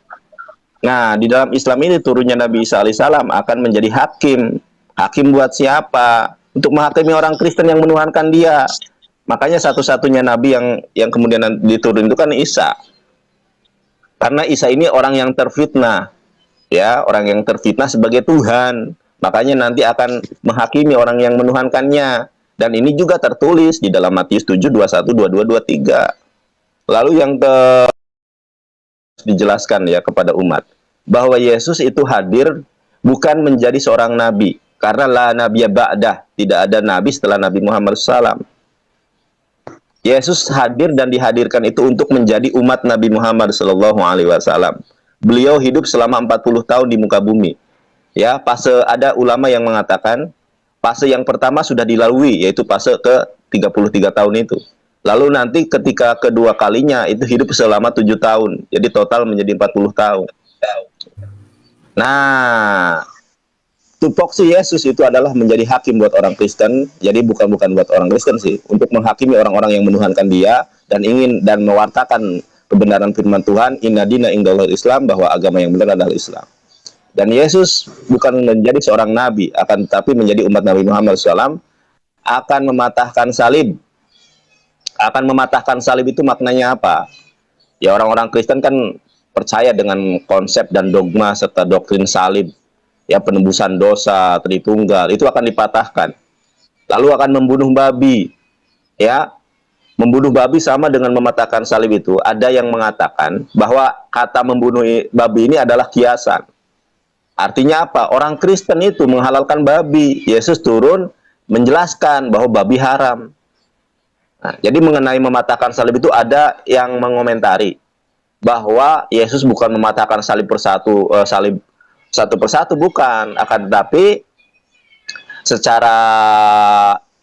Nah, di dalam Islam ini turunnya Nabi Isa alaihissalam akan menjadi hakim. Hakim buat siapa? Untuk menghakimi orang Kristen yang menuhankan dia. Makanya satu-satunya Nabi yang kemudian diturun itu kan Isa. Karena Isa ini orang yang terfitnah, ya, orang yang terfitnah sebagai Tuhan. Makanya nanti akan menghakimi orang yang menuhankannya. Dan ini juga tertulis di dalam Matius 7, 21, 22, 23. Lalu yang dijelaskan ya kepada umat bahwa Yesus itu hadir bukan menjadi seorang nabi, karena la nabiyya ba'dah, tidak ada nabi setelah Nabi Muhammad SAW. Yesus hadir dan dihadirkan itu untuk menjadi umat Nabi Muhammad SAW. Beliau hidup selama 40 tahun di muka bumi. Ya, fase ada ulama yang mengatakan fase yang pertama sudah dilalui, yaitu fase ke 33 tahun itu. Lalu nanti ketika kedua kalinya itu hidup selama 7 tahun. Jadi total menjadi 40 tahun. Nah, tupoksi Yesus itu adalah menjadi hakim buat orang Kristen. Jadi bukan buat orang Kristen sih, untuk menghakimi orang-orang yang menuhankan dia dan ingin dan mewartakan kebenaran firman Tuhan, inna dina indallahil Islam, bahwa agama yang benar adalah Islam. Dan Yesus bukan menjadi seorang nabi, akan tetapi menjadi umat Nabi Muhammad SAW, akan mematahkan salib. Akan mematahkan salib itu maknanya apa? Ya, orang-orang Kristen kan percaya dengan konsep dan dogma serta doktrin salib. Ya, penebusan dosa, Tritunggal, itu akan dipatahkan. Lalu akan membunuh babi. Ya, membunuh babi sama dengan mematahkan salib itu. Ada yang mengatakan bahwa kata membunuh babi ini adalah kiasan. Artinya apa? Orang Kristen itu menghalalkan babi. Yesus turun menjelaskan bahwa babi haram. Nah, jadi mengenai mematahkan salib itu ada yang mengomentari bahwa Yesus bukan mematahkan salib satu persatu, bukan, akan tetapi secara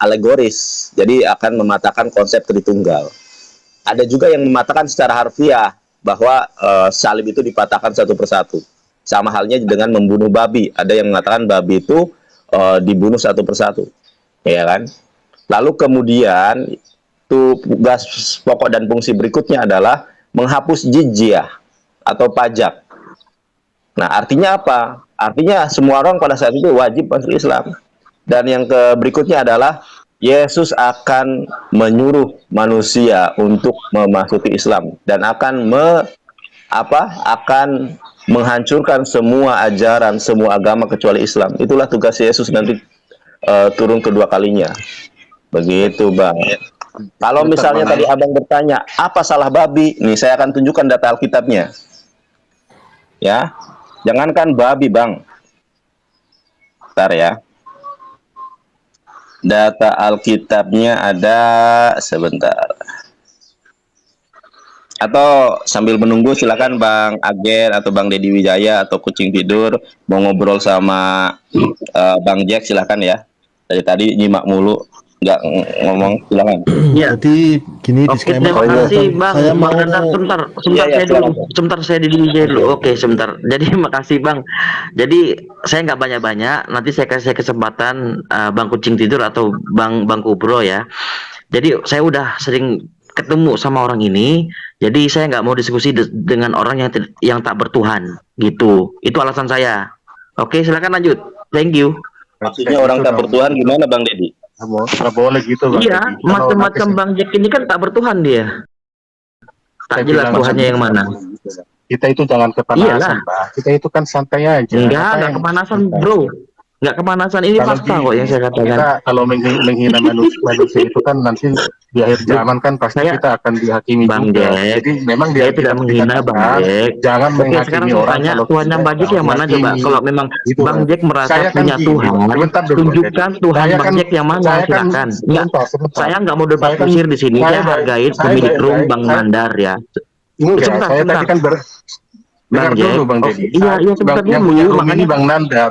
alegoris. Jadi akan mematahkan konsep Tritunggal. Ada juga yang mematahkan secara harfiah bahwa salib itu dipatahkan satu persatu. Sama halnya dengan membunuh babi. Ada yang mengatakan babi itu dibunuh satu persatu, ya kan? Lalu kemudian tugas pokok dan fungsi berikutnya adalah menghapus jizyah atau pajak. Nah, artinya apa? Artinya semua orang pada saat itu wajib masuk Islam. Dan yang berikutnya adalah Yesus akan menyuruh manusia untuk memasuki Islam dan akan menghancurkan semua ajaran, semua agama kecuali Islam. Itulah tugas Yesus nanti turun kedua kalinya. Begitu, Bang. Kalau misalnya tadi Abang bertanya, apa salah babi? Nih, saya akan tunjukkan data Alkitabnya. Ya, jangankan babi, Bang. Bentar ya. Data Alkitabnya ada, sebentar. Atau sambil menunggu silakan Bang Agen atau Bang Deddy Wijaya atau Kucing Tidur mau ngobrol sama Bang Jack, silakan ya. Dari tadi nyimak mulu, nggak ngomong, silakan. Ya. Jadi gini, Oke, terima kasih Bang. Saya mau Sebentar saya dulu. Oke, sebentar. Jadi makasih Bang. Jadi saya nggak banyak-banyak. Nanti saya kasih kesempatan Bang Kucing Tidur atau Bang Kubro ya. Jadi saya udah sering ketemu sama orang ini. Jadi saya nggak mau diskusi dengan orang yang tak bertuhan gitu. Itu alasan saya. Oke, silakan lanjut. Thank you. Maksudnya orang tak bertuhan gimana Bang Deddy? Nggak boleh gitu, Bang. Iya, macam-macam Bang Jack ini kan tak bertuhan dia. Tak jelas Tuhannya yang mana. Kita itu jangan kepanasan, Pak. Kita itu kan santai aja. Enggak kepanasan, Bro. Enggak kepanasan, ini fakta kok yang saya katakan. Kita kalau menghina manusia itu kan nanti di akhir zaman kan pasti kita akan dihakimi Bang juga. Jack, Jadi memang saya tidak menghina Bang Jack. Jangan menghakimi sekarang orang. Tanya Tuhannya Bang Jack yang mana coba? Kalau memang gitu, Bang Jack merasa punya Tuhan, tunjukkan Tuhan Bang Jack yang mana, silakan. Enggak, saya nggak mau debat kusir di sini. Saya hargai pemilik room Bang Mandar ya. Sebentar, saya tadi kan dengar dulu Bang Deddy. Iya, sebentar dulu. Makanya Bang Nandar,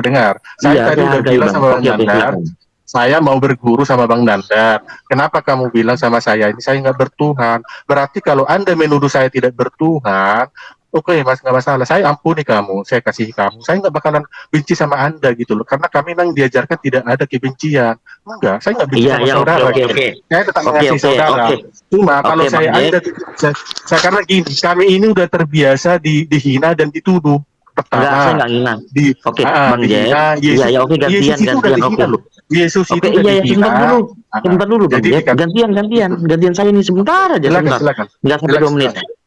dengar. Saya tadi udah bilang sama Bang Nandar, saya mau berguru sama Bang Nandar. Kenapa kamu bilang sama saya ini saya nggak bertuhan? Berarti kalau Anda menuduh saya tidak bertuhan, Oke mas, nggak masalah. Saya ampuni kamu, saya kasih kamu. Saya nggak bakalan benci sama Anda gitu loh. Karena kami memang diajarkan tidak ada kebencian. Enggak, saya nggak benci Iya, sama iya, oke, saudara. oke, gitu. oke. Saya tetap Oke, mengasihi oke, saudara. oke. Cuma kalau Oke, Bang saya, Jack. saya karena gini, kami ini udah terbiasa dihina dan dituduh. Enggak, saya Pertama, nggak ngina. di Oke, Bang Jack. dihina Iya, Yesus. ya, oke, Yesus itu udah gantian. dihina Oke. loh. Yesus Oke, itu udah iya, ya, dihina. sebentar dulu, Bang Jadi Jack. Gantian saya ini sebentar aja, sebentar. silakan. Nggak sampai 2 menit. Silakan.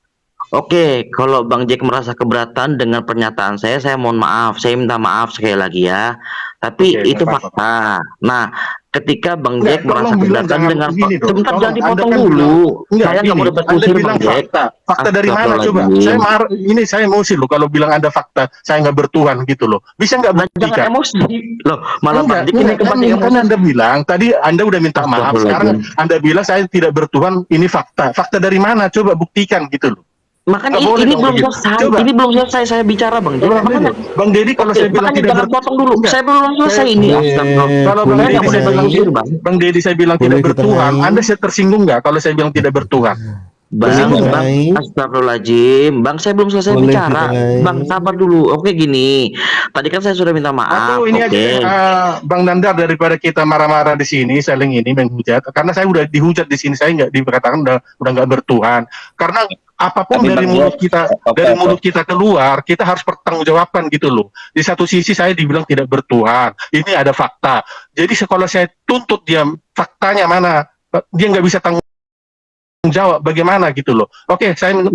Oke, kalau Bang Jack merasa keberatan dengan pernyataan saya mohon maaf. Saya minta maaf sekali lagi ya. Tapi Oke, itu nggak apa-apa. fakta. Nah, ketika Bang Enggak, Jack merasa tolong bilang keberatan jangan dengan begini dong. sebentar, Tolong, jangan Anda dipotong kan dulu. bilang, enggak, Saya nggak mau gini, debat Anda kusir, bilang Bang Jack. fakta. Fakta dari mana coba? Astagfirullahaladzim. Saya marah, ini saya emosi loh kalau bilang Anda fakta, saya nggak bertuhan gitu loh. Bisa nggak Nah, jangan buktikan? emosi loh. Malah Bang Enggak, Jack ini kepancing kan emosi. Anda bilang, tadi Anda udah minta maaf, sekarang Astagfirullahaladzim. Anda bilang saya tidak bertuhan, ini fakta. Fakta dari mana? Coba buktikan gitu loh. Makanya Nggak boleh ini dong belum begitu. selesai. Coba. Ini belum selesai saya bicara, Bang Jack. Makanya Bang Deddy kalau oke, saya bilang makanya tidak jangan potong dulu. Enggak. Saya belum selesai ini. Astagfirullah. Kalau Bang Saya Deddy nggak mau saya debat bilang, kusir, Bang. Bang Deddy saya bilang Boleh tidak kita bertuhan, naik? Anda tersinggung nggak kalau saya bilang tidak bertuhan? Bang, Boleh Bang, naik? astagfirullahaladzim. Bang, saya belum selesai Boleh bicara. kita naik? Bang, sabar dulu. Oke, gini. Tadi kan saya sudah minta maaf. Atau ini Oke. aja, Bang Nandar, daripada kita marah-marah di sini, saling ini menghujat. Karena saya udah dihujat di sini, saya nggak dikatakan udah nggak bertuhan. Karena apapun Tapi dari Bang mulut Jack, kita, dari mulut kita keluar, kita harus bertanggungjawabkan gitu loh. Di satu sisi saya dibilang tidak bertuhan, ini ada fakta. Jadi kalau saya tuntut dia, faktanya mana? Dia nggak bisa tanggung jawab bagaimana gitu loh. Oke, saya Iya.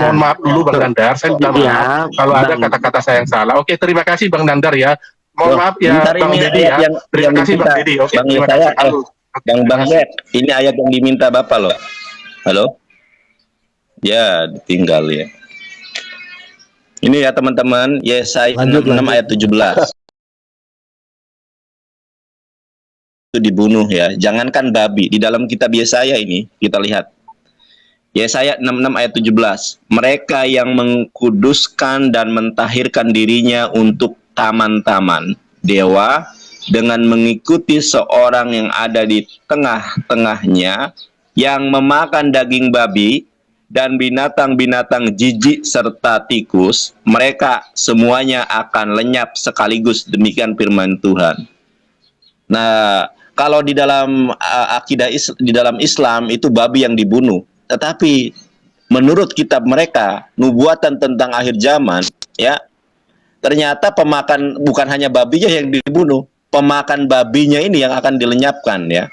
mohon maaf dulu Bang Nandar, saya minta Iya, maaf kalau ada Bang. kata-kata saya yang salah. Oke, terima kasih Bang Nandar ya. Mohon Loh, maaf ya bentar, Bang ini Deddy ayat ya. Terima yang kasih Bang diminta. Deddy. Oke, Bang terima Yesaya, kasih. Halo. Bang Jack, ini ayat yang diminta Bapak loh. Halo? Ya, ditinggal ya. Ini ya teman-teman, Yesaya Lanjut, 66 lanjut. ayat 17. Itu dibunuh ya. Jangankan babi, di dalam kitab Yesaya ini kita lihat. Yesaya 66 ayat 17. Mereka yang mengkuduskan dan mentahirkan dirinya untuk taman-taman dewa dengan mengikuti seorang yang ada di tengah-tengahnya yang memakan daging babi dan binatang-binatang jijik serta tikus, mereka semuanya akan lenyap sekaligus. Demikian firman Tuhan. Nah, kalau di dalam akidah di dalam Islam itu babi yang dibunuh. Tetapi menurut kitab mereka, nubuatan tentang akhir zaman, ya, ternyata pemakan bukan hanya babinya yang dibunuh, pemakan babinya ini yang akan dilenyapkan ya.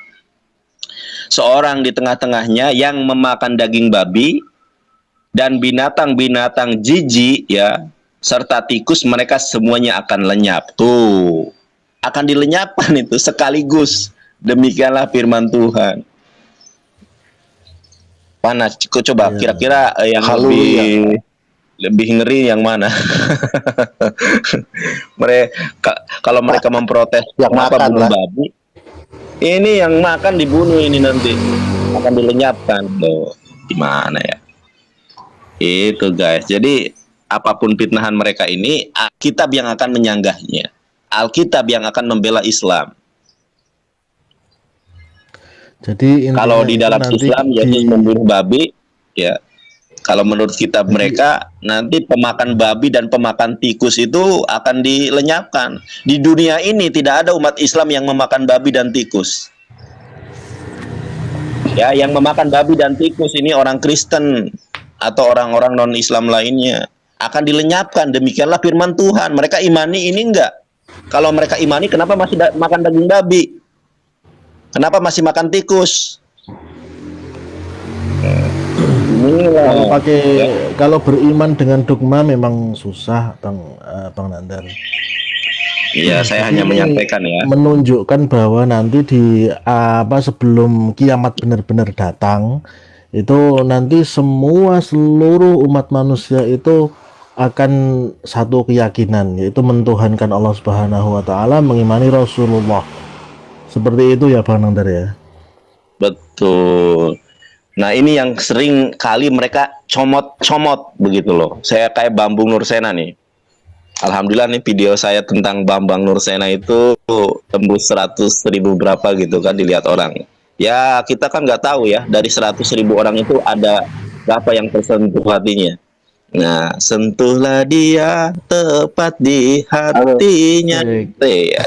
Seorang di tengah-tengahnya yang memakan daging babi dan binatang-binatang jijik ya, serta tikus, mereka semuanya akan lenyap. Tuh, akan dilenyapkan itu sekaligus. Demikianlah firman Tuhan. Mana coba Ya. kira-kira yang lebih ngeri yang mana? Mereka kalau mereka memprotes Yang kenapa makan bunuh lah. babi, ini yang makan dibunuh, ini nanti akan dilenyapkan loh. Gimana ya? Itu guys. Jadi apapun fitnahan mereka ini, Alkitab yang akan menyanggahnya. Alkitab yang akan membela Islam. Jadi Kalau di intinya dalam itu nanti Islam Yesus membunuh babi, ya. Kalau menurut kitab mereka, nanti pemakan babi dan pemakan tikus itu akan dilenyapkan. Di dunia ini tidak ada umat Islam yang memakan babi dan tikus. Ya, yang memakan babi dan tikus ini orang Kristen atau orang-orang non-Islam lainnya akan dilenyapkan. Demikianlah firman Tuhan. Mereka imani ini enggak. Kalau mereka imani, kenapa masih makan daging babi? Kenapa masih makan tikus? kalau pakai kalau beriman dengan dogma memang susah, Bang Nandar. Iya, saya hanya Ini menyampaikan ya. menunjukkan bahwa nanti sebelum kiamat benar-benar datang, itu nanti seluruh umat manusia itu akan satu keyakinan, yaitu mentuhankan Allah Subhanahu wa taala, mengimani Rasulullah. Seperti itu ya Bang Nandar ya. Betul. Nah, ini yang sering kali mereka comot-comot begitu loh. Saya kayak Bambang Nursena nih. Alhamdulillah nih video saya tentang Bambang Nursena itu tembus 100.000 berapa gitu kan dilihat orang. Ya kita kan nggak tahu ya, dari 100.000 orang itu ada berapa yang tersentuh hatinya. Nah, sentuhlah dia tepat di hatinya. Ya.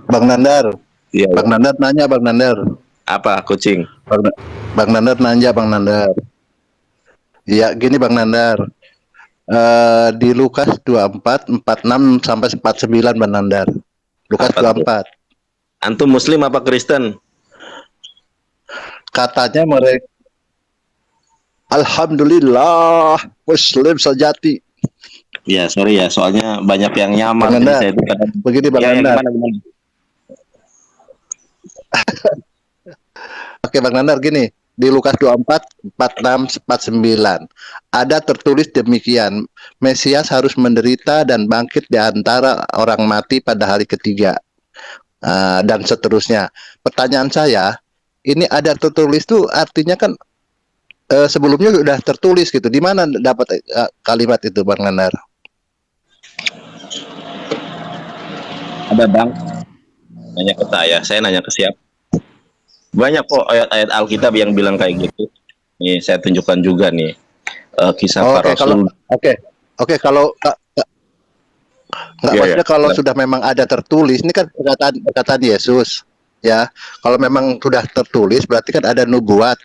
Bang Nandar, Ya, Bang Nandar nanya, Bang Nandar. apa kucing? Bang Nandar nanya, Bang Nandar. Ya, gini Bang Nandar. Di Lukas 24, 46 sampai 49 Bang Nandar. Lukas Apa tuh? 24. Antum Muslim apa Kristen? Katanya mereka Alhamdulillah Muslim sejati. Ya, sorry ya, soalnya banyak yang nyamar. Bang Jadi Nandar, saya itu kadang. begini Bang Ya, Nandar. gimana? Oke Bang Nandar, gini. Di Lukas 24, 46, 49. Ada tertulis demikian. Mesias harus menderita dan bangkit di antara orang mati pada hari ketiga. Dan seterusnya. Pertanyaan saya, ini ada tertulis tuh artinya kan sebelumnya sudah tertulis gitu. Di mana dapat kalimat itu Bang Nandar? Ada Bang, nanya ke saya nanya ke siapa? Banyak kok ayat-ayat Alkitab yang bilang kayak gitu. Nih, saya tunjukkan juga nih kisah para rasul. Oke, kalau Iya, maksudnya iya. kalau sudah memang ada tertulis, ini kan perkataan Yesus, ya. Kalau memang sudah tertulis, berarti kan ada nubuat.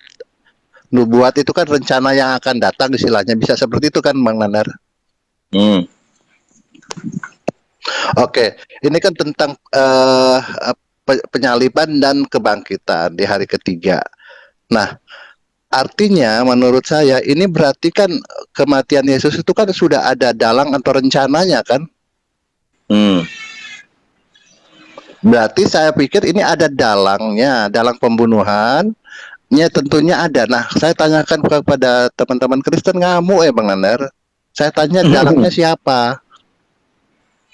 Nubuat itu kan rencana yang akan datang, istilahnya bisa seperti itu kan, Bang Nandar? Oke, ini kan tentang penyaliban dan kebangkitan di hari ketiga. Nah, artinya menurut saya ini berarti kan kematian Yesus itu kan sudah ada dalang atau rencananya kan? Berarti saya pikir ini ada dalangnya, dalang pembunuhannya tentunya ada. Nah, saya tanyakan kepada teman-teman Kristen, ngamuk Bang Nandar. Saya tanya dalangnya siapa?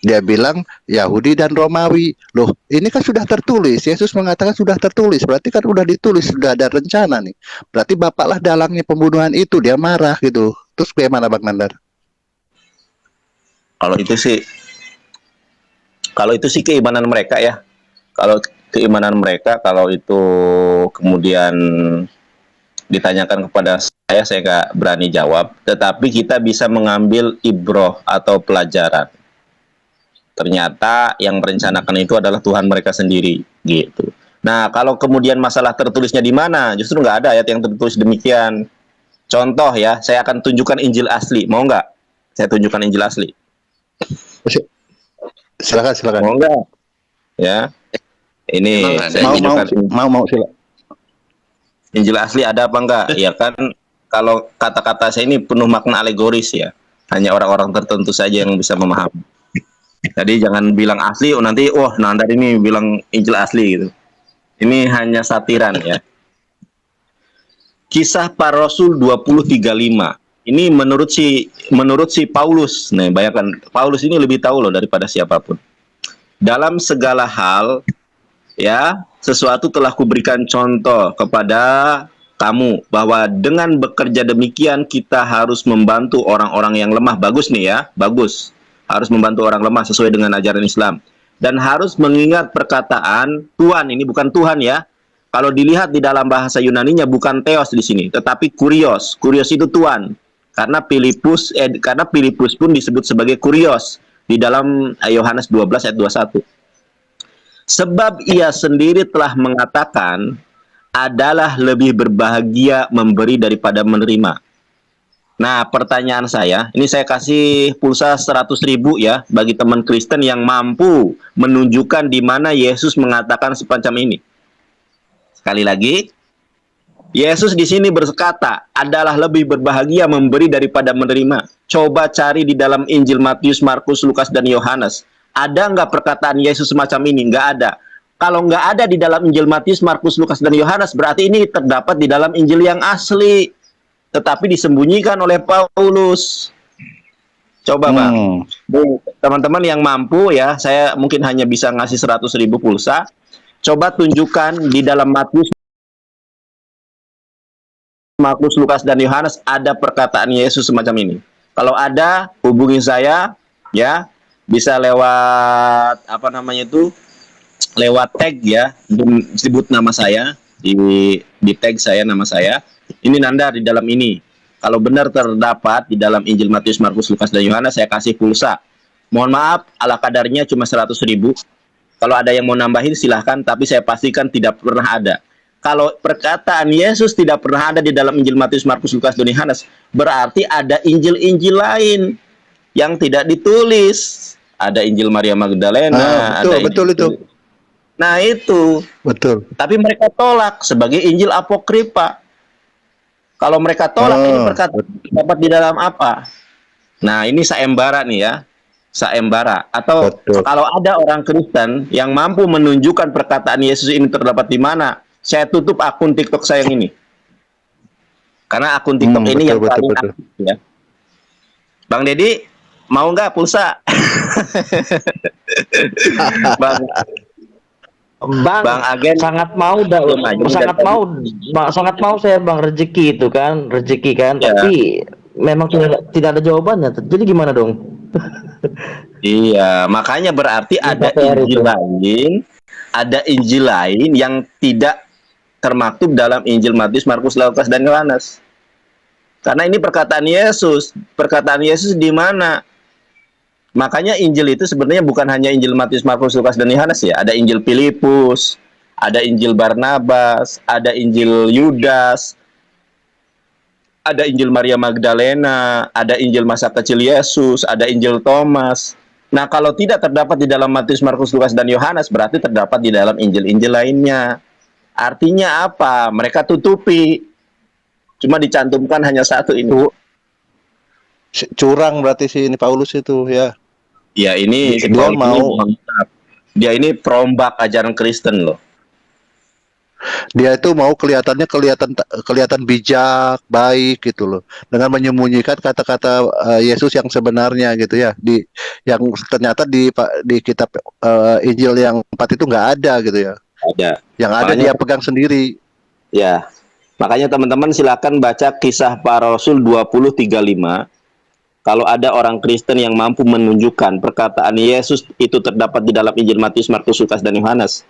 Dia bilang Yahudi dan Romawi. Loh, ini kan sudah tertulis. Yesus mengatakan sudah tertulis. Berarti kan sudah ditulis, sudah ada rencana nih. Berarti bapaklah dalangnya pembunuhan itu. Dia marah gitu. Terus bagaimana Bang Nandar? Kalau itu sih keimanan mereka ya. Kalau keimanan mereka, kalau itu kemudian ditanyakan kepada saya nggak berani jawab. Tetapi kita bisa mengambil ibroh atau pelajaran. Ternyata yang merencanakan itu adalah Tuhan mereka sendiri, gitu. Nah, kalau kemudian masalah tertulisnya di mana, justru nggak ada ayat yang tertulis demikian. Contoh ya, saya akan tunjukkan Injil asli. Mau nggak? Saya tunjukkan Injil asli. Silakan. Mau nggak? Ya. Ini saya tunjukkan. Mau silakan. Injil asli ada apa enggak? Ya kan, kalau kata-kata saya ini penuh makna alegoris ya. Hanya orang-orang tertentu saja yang bisa memahami. Jadi jangan bilang asli, nanti Nandar ini bilang Injil asli gitu. Ini hanya satiran ya. Kisah Para Rasul 20:35. Ini menurut si Paulus. Nah, bayangkan Paulus ini lebih tahu loh daripada siapapun. Dalam segala hal ya, sesuatu telah kuberikan contoh kepada kamu bahwa dengan bekerja demikian kita harus membantu orang-orang yang lemah. Bagus nih ya, bagus. Harus membantu orang lemah sesuai dengan ajaran Islam. Dan harus mengingat perkataan Tuhan, ini bukan Tuhan ya. Kalau dilihat di dalam bahasa Yunaninya bukan theos di sini, tetapi kurios. Kurios itu Tuhan. Karena Filipus pun disebut sebagai kurios di dalam Yohanes 12 ayat 21. Sebab ia sendiri telah mengatakan adalah lebih berbahagia memberi daripada menerima. Nah, pertanyaan saya, ini saya kasih pulsa 100.000 ya bagi teman Kristen yang mampu menunjukkan di mana Yesus mengatakan semacam ini. Sekali lagi, Yesus di sini berkata adalah lebih berbahagia memberi daripada menerima. Coba cari di dalam Injil Matius, Markus, Lukas, dan Yohanes. Ada nggak perkataan Yesus semacam ini? Nggak ada. Kalau nggak ada di dalam Injil Matius, Markus, Lukas, dan Yohanes, berarti ini terdapat di dalam Injil yang asli. Tetapi disembunyikan oleh Paulus. Coba Bang, teman-teman yang mampu ya, saya mungkin hanya bisa ngasih 100.000 pulsa. Coba tunjukkan di dalam Matius, Markus, Lukas, dan Yohanes ada perkataan Yesus semacam ini. Kalau ada, hubungi saya ya, bisa lewat lewat tag ya, disebut nama saya, di tag saya nama saya. Ini Nandar di dalam ini. Kalau benar terdapat di dalam Injil Matius, Markus, Lukas, dan Yohanes, saya kasih pulsa. Mohon maaf, ala kadarnya cuma 100.000. Kalau ada yang mau nambahin silahkan, tapi saya pastikan tidak pernah ada. Kalau perkataan Yesus tidak pernah ada di dalam Injil Matius, Markus, Lukas, dan Yohanes, berarti ada Injil-Injil lain yang tidak ditulis. Ada Injil Maria Magdalena, betul, ada betul Injil... itu. Nah itu. Betul. Tapi mereka tolak sebagai Injil apokrifa. Kalau mereka tolak, ini perkataan dapat di dalam apa? Nah ini saembara nih ya. Saembara. Atau Betul. kalau ada orang Kristen yang mampu menunjukkan perkataan Yesus ini terdapat di mana, saya tutup akun TikTok saya yang ini. Karena akun TikTok ini betul, yang paling betul. aktif ya. Bang Deddy, mau nggak pulsa? Bang Agen sangat mau sangat mau saya Bang rezeki itu kan, Ya. tapi memang tidak ada jawabannya. Jadi gimana dong? Iya, makanya berarti ada Injil lain yang tidak termaktub dalam Injil Matius, Markus, Lukas, dan Yohanes. Karena ini perkataan Yesus. Perkataan Yesus di mana? Makanya Injil itu sebenarnya bukan hanya Injil Matius, Markus, Lukas, dan Yohanes ya. Ada Injil Filipus, ada Injil Barnabas, ada Injil Yudas, ada Injil Maria Magdalena, ada Injil masa kecil Yesus, ada Injil Thomas. Nah, kalau tidak terdapat di dalam Matius, Markus, Lukas, dan Yohanes, berarti terdapat di dalam Injil-Injil lainnya. Artinya apa? Mereka tutupi. Cuma dicantumkan hanya satu ini. Curang berarti si ini Paulus itu ya. Ya ini dia ini perombak ajaran Kristen loh. Dia itu mau kelihatan bijak, baik gitu loh. Dengan menyembunyikan kata-kata Yesus yang sebenarnya gitu ya. Yang ternyata di kitab Injil yang 4 itu nggak ada gitu ya. Ada. Yang ada dia pegang sendiri. Ya. Makanya teman-teman silakan baca Kisah Para Rasul 20:35. Kalau ada orang Kristen yang mampu menunjukkan perkataan Yesus itu terdapat di dalam Injil Matius, Markus, Lukas, dan Yohanes,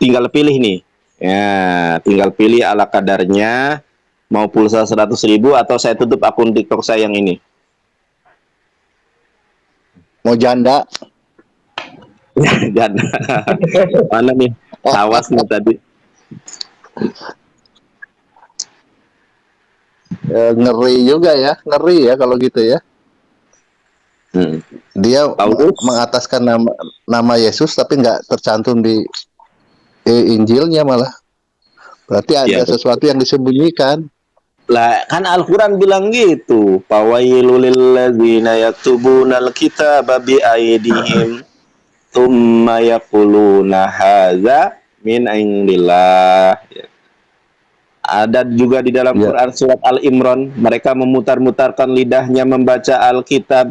tinggal pilih nih. Ya, tinggal pilih ala kadarnya, mau pulsa 100.000 atau saya tutup akun TikTok saya yang ini. Mau janda? Janda. Mana nih? Awas nih tadi. Ngeri juga ya, kalau gitu ya. Dia mengataskan nama Yesus tapi nggak tercantum di Injilnya malah. Berarti ada sesuatu yang disembunyikan. Lah kan Al-Qur'an bilang gitu, fawailul lillazina yaktubunal kitaba bi aydihim tsumma yaquluna hadza min indillah. Ada juga di dalam Quran surat Al-Imran, mereka memutar-mutarkan lidahnya membaca Alkitab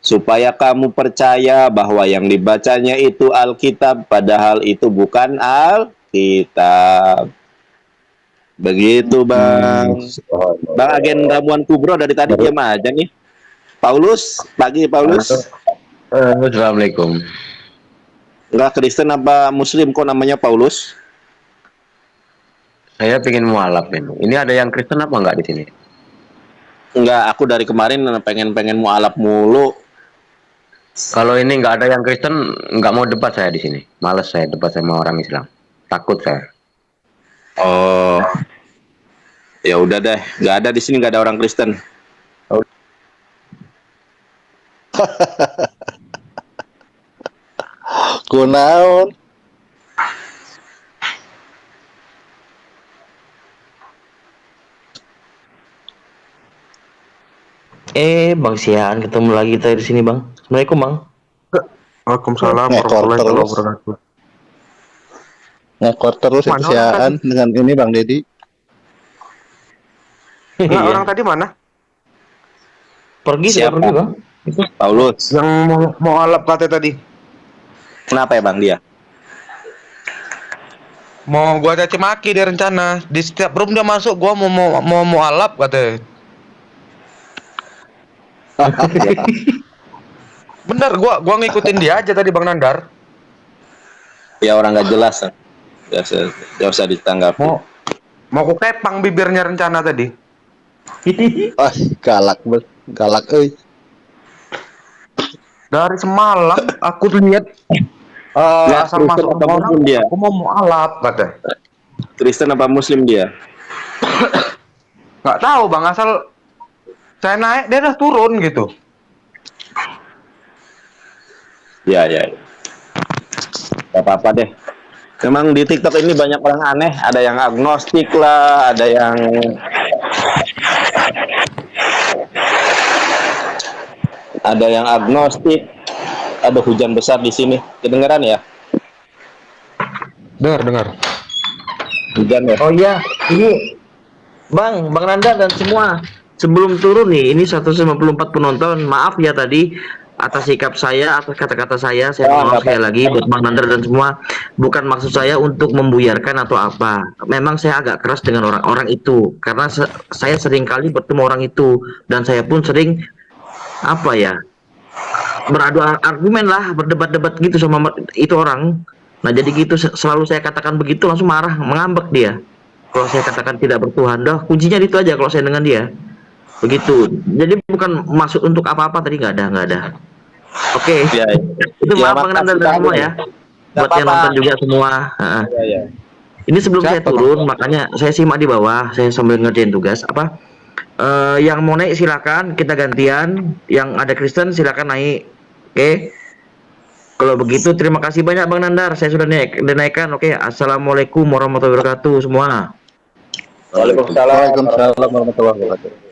supaya kamu percaya bahwa yang dibacanya itu Alkitab, padahal itu bukan Alkitab. Begitu Bang. Bang Agen Ramuan Kubro dari tadi diam aja nih. Paulus, pagi Paulus. Assalamualaikum. Enggak Kristen apa Muslim kok namanya Paulus? Saya pengen mualaf ini. Ini ada yang Kristen apa enggak di sini? Enggak, aku dari kemarin pengen mualaf mulu. Kalau ini enggak ada yang Kristen, enggak mau debat saya di sini. Males saya debat sama orang Islam. Takut saya. Oh. Ya udah deh, enggak ada di sini, enggak ada orang Kristen. Kunaon? Bang Sian, ketemu lagi kita di sini, Bang. Assalamualaikum, Bang. Waalaikumsalam warahmatullahi wabarakatuh. Ngekor terus itu Sian dengan ini Bang Deddy. Nah, orang tadi mana? Pergi, Siapa? pergi, Bang. Paulus. Yang mau alap katanya tadi. Kenapa ya Bang dia? Mau gua caci maki dia rencana. Di setiap room dia masuk gua mau alap katanya. Bener, gua ngikutin dia aja tadi Bang Nandar. Ya orang nggak jelas. Gak usah ditanggapi. Mau kukepang bibirnya rencana tadi. Ah, galak euy. Dari semalam aku lihat Ya, asal Kristen masuk apa orang, Muslim dia? aku mau mualaf kata. Kristen apa Muslim dia? Nggak tahu bang, asal saya naik dia udah turun gitu. Ya. Gak apa-apa deh. Memang di TikTok ini banyak orang aneh. Ada yang agnostik lah, ada yang agnostik. Ada hujan besar di sini. Kedengeran ya? Dengar. Hujan ya? Oh iya, ini Bang Nanda dan semua, sebelum turun nih, ini 154 penonton. Maaf ya tadi atas sikap saya, atas kata-kata saya mohon maaf sekali lagi buat Bang Nanda dan semua. Bukan maksud saya untuk membuyarkan atau apa. Memang saya agak keras dengan orang-orang itu karena saya sering kali bertemu orang itu dan saya pun sering apa ya, beradu argumen lah, berdebat-debat gitu sama itu orang. Nah jadi gitu, selalu saya katakan begitu langsung marah, mengambek dia. Kalau saya katakan tidak bertuhan, dah kuncinya itu aja kalau saya dengan dia. Begitu. Jadi bukan maksud untuk apa-apa tadi, nggak ada. Oke. Ya. Itu maaf Bang Nanda dan semua ya. Buat yang nonton juga semua. Ya. Ini sebelum saya turun, makanya saya simak di bawah, saya sambil ngerjain tugas. Yang mau naik silakan, kita gantian. Yang ada Kristen silakan naik. Oke. Kalau begitu terima kasih banyak Bang Nandar, saya sudah dinaikkan. Oke. Assalamualaikum warahmatullahi wabarakatuh semua. Waalaikumsalam warahmatullahi wabarakatuh.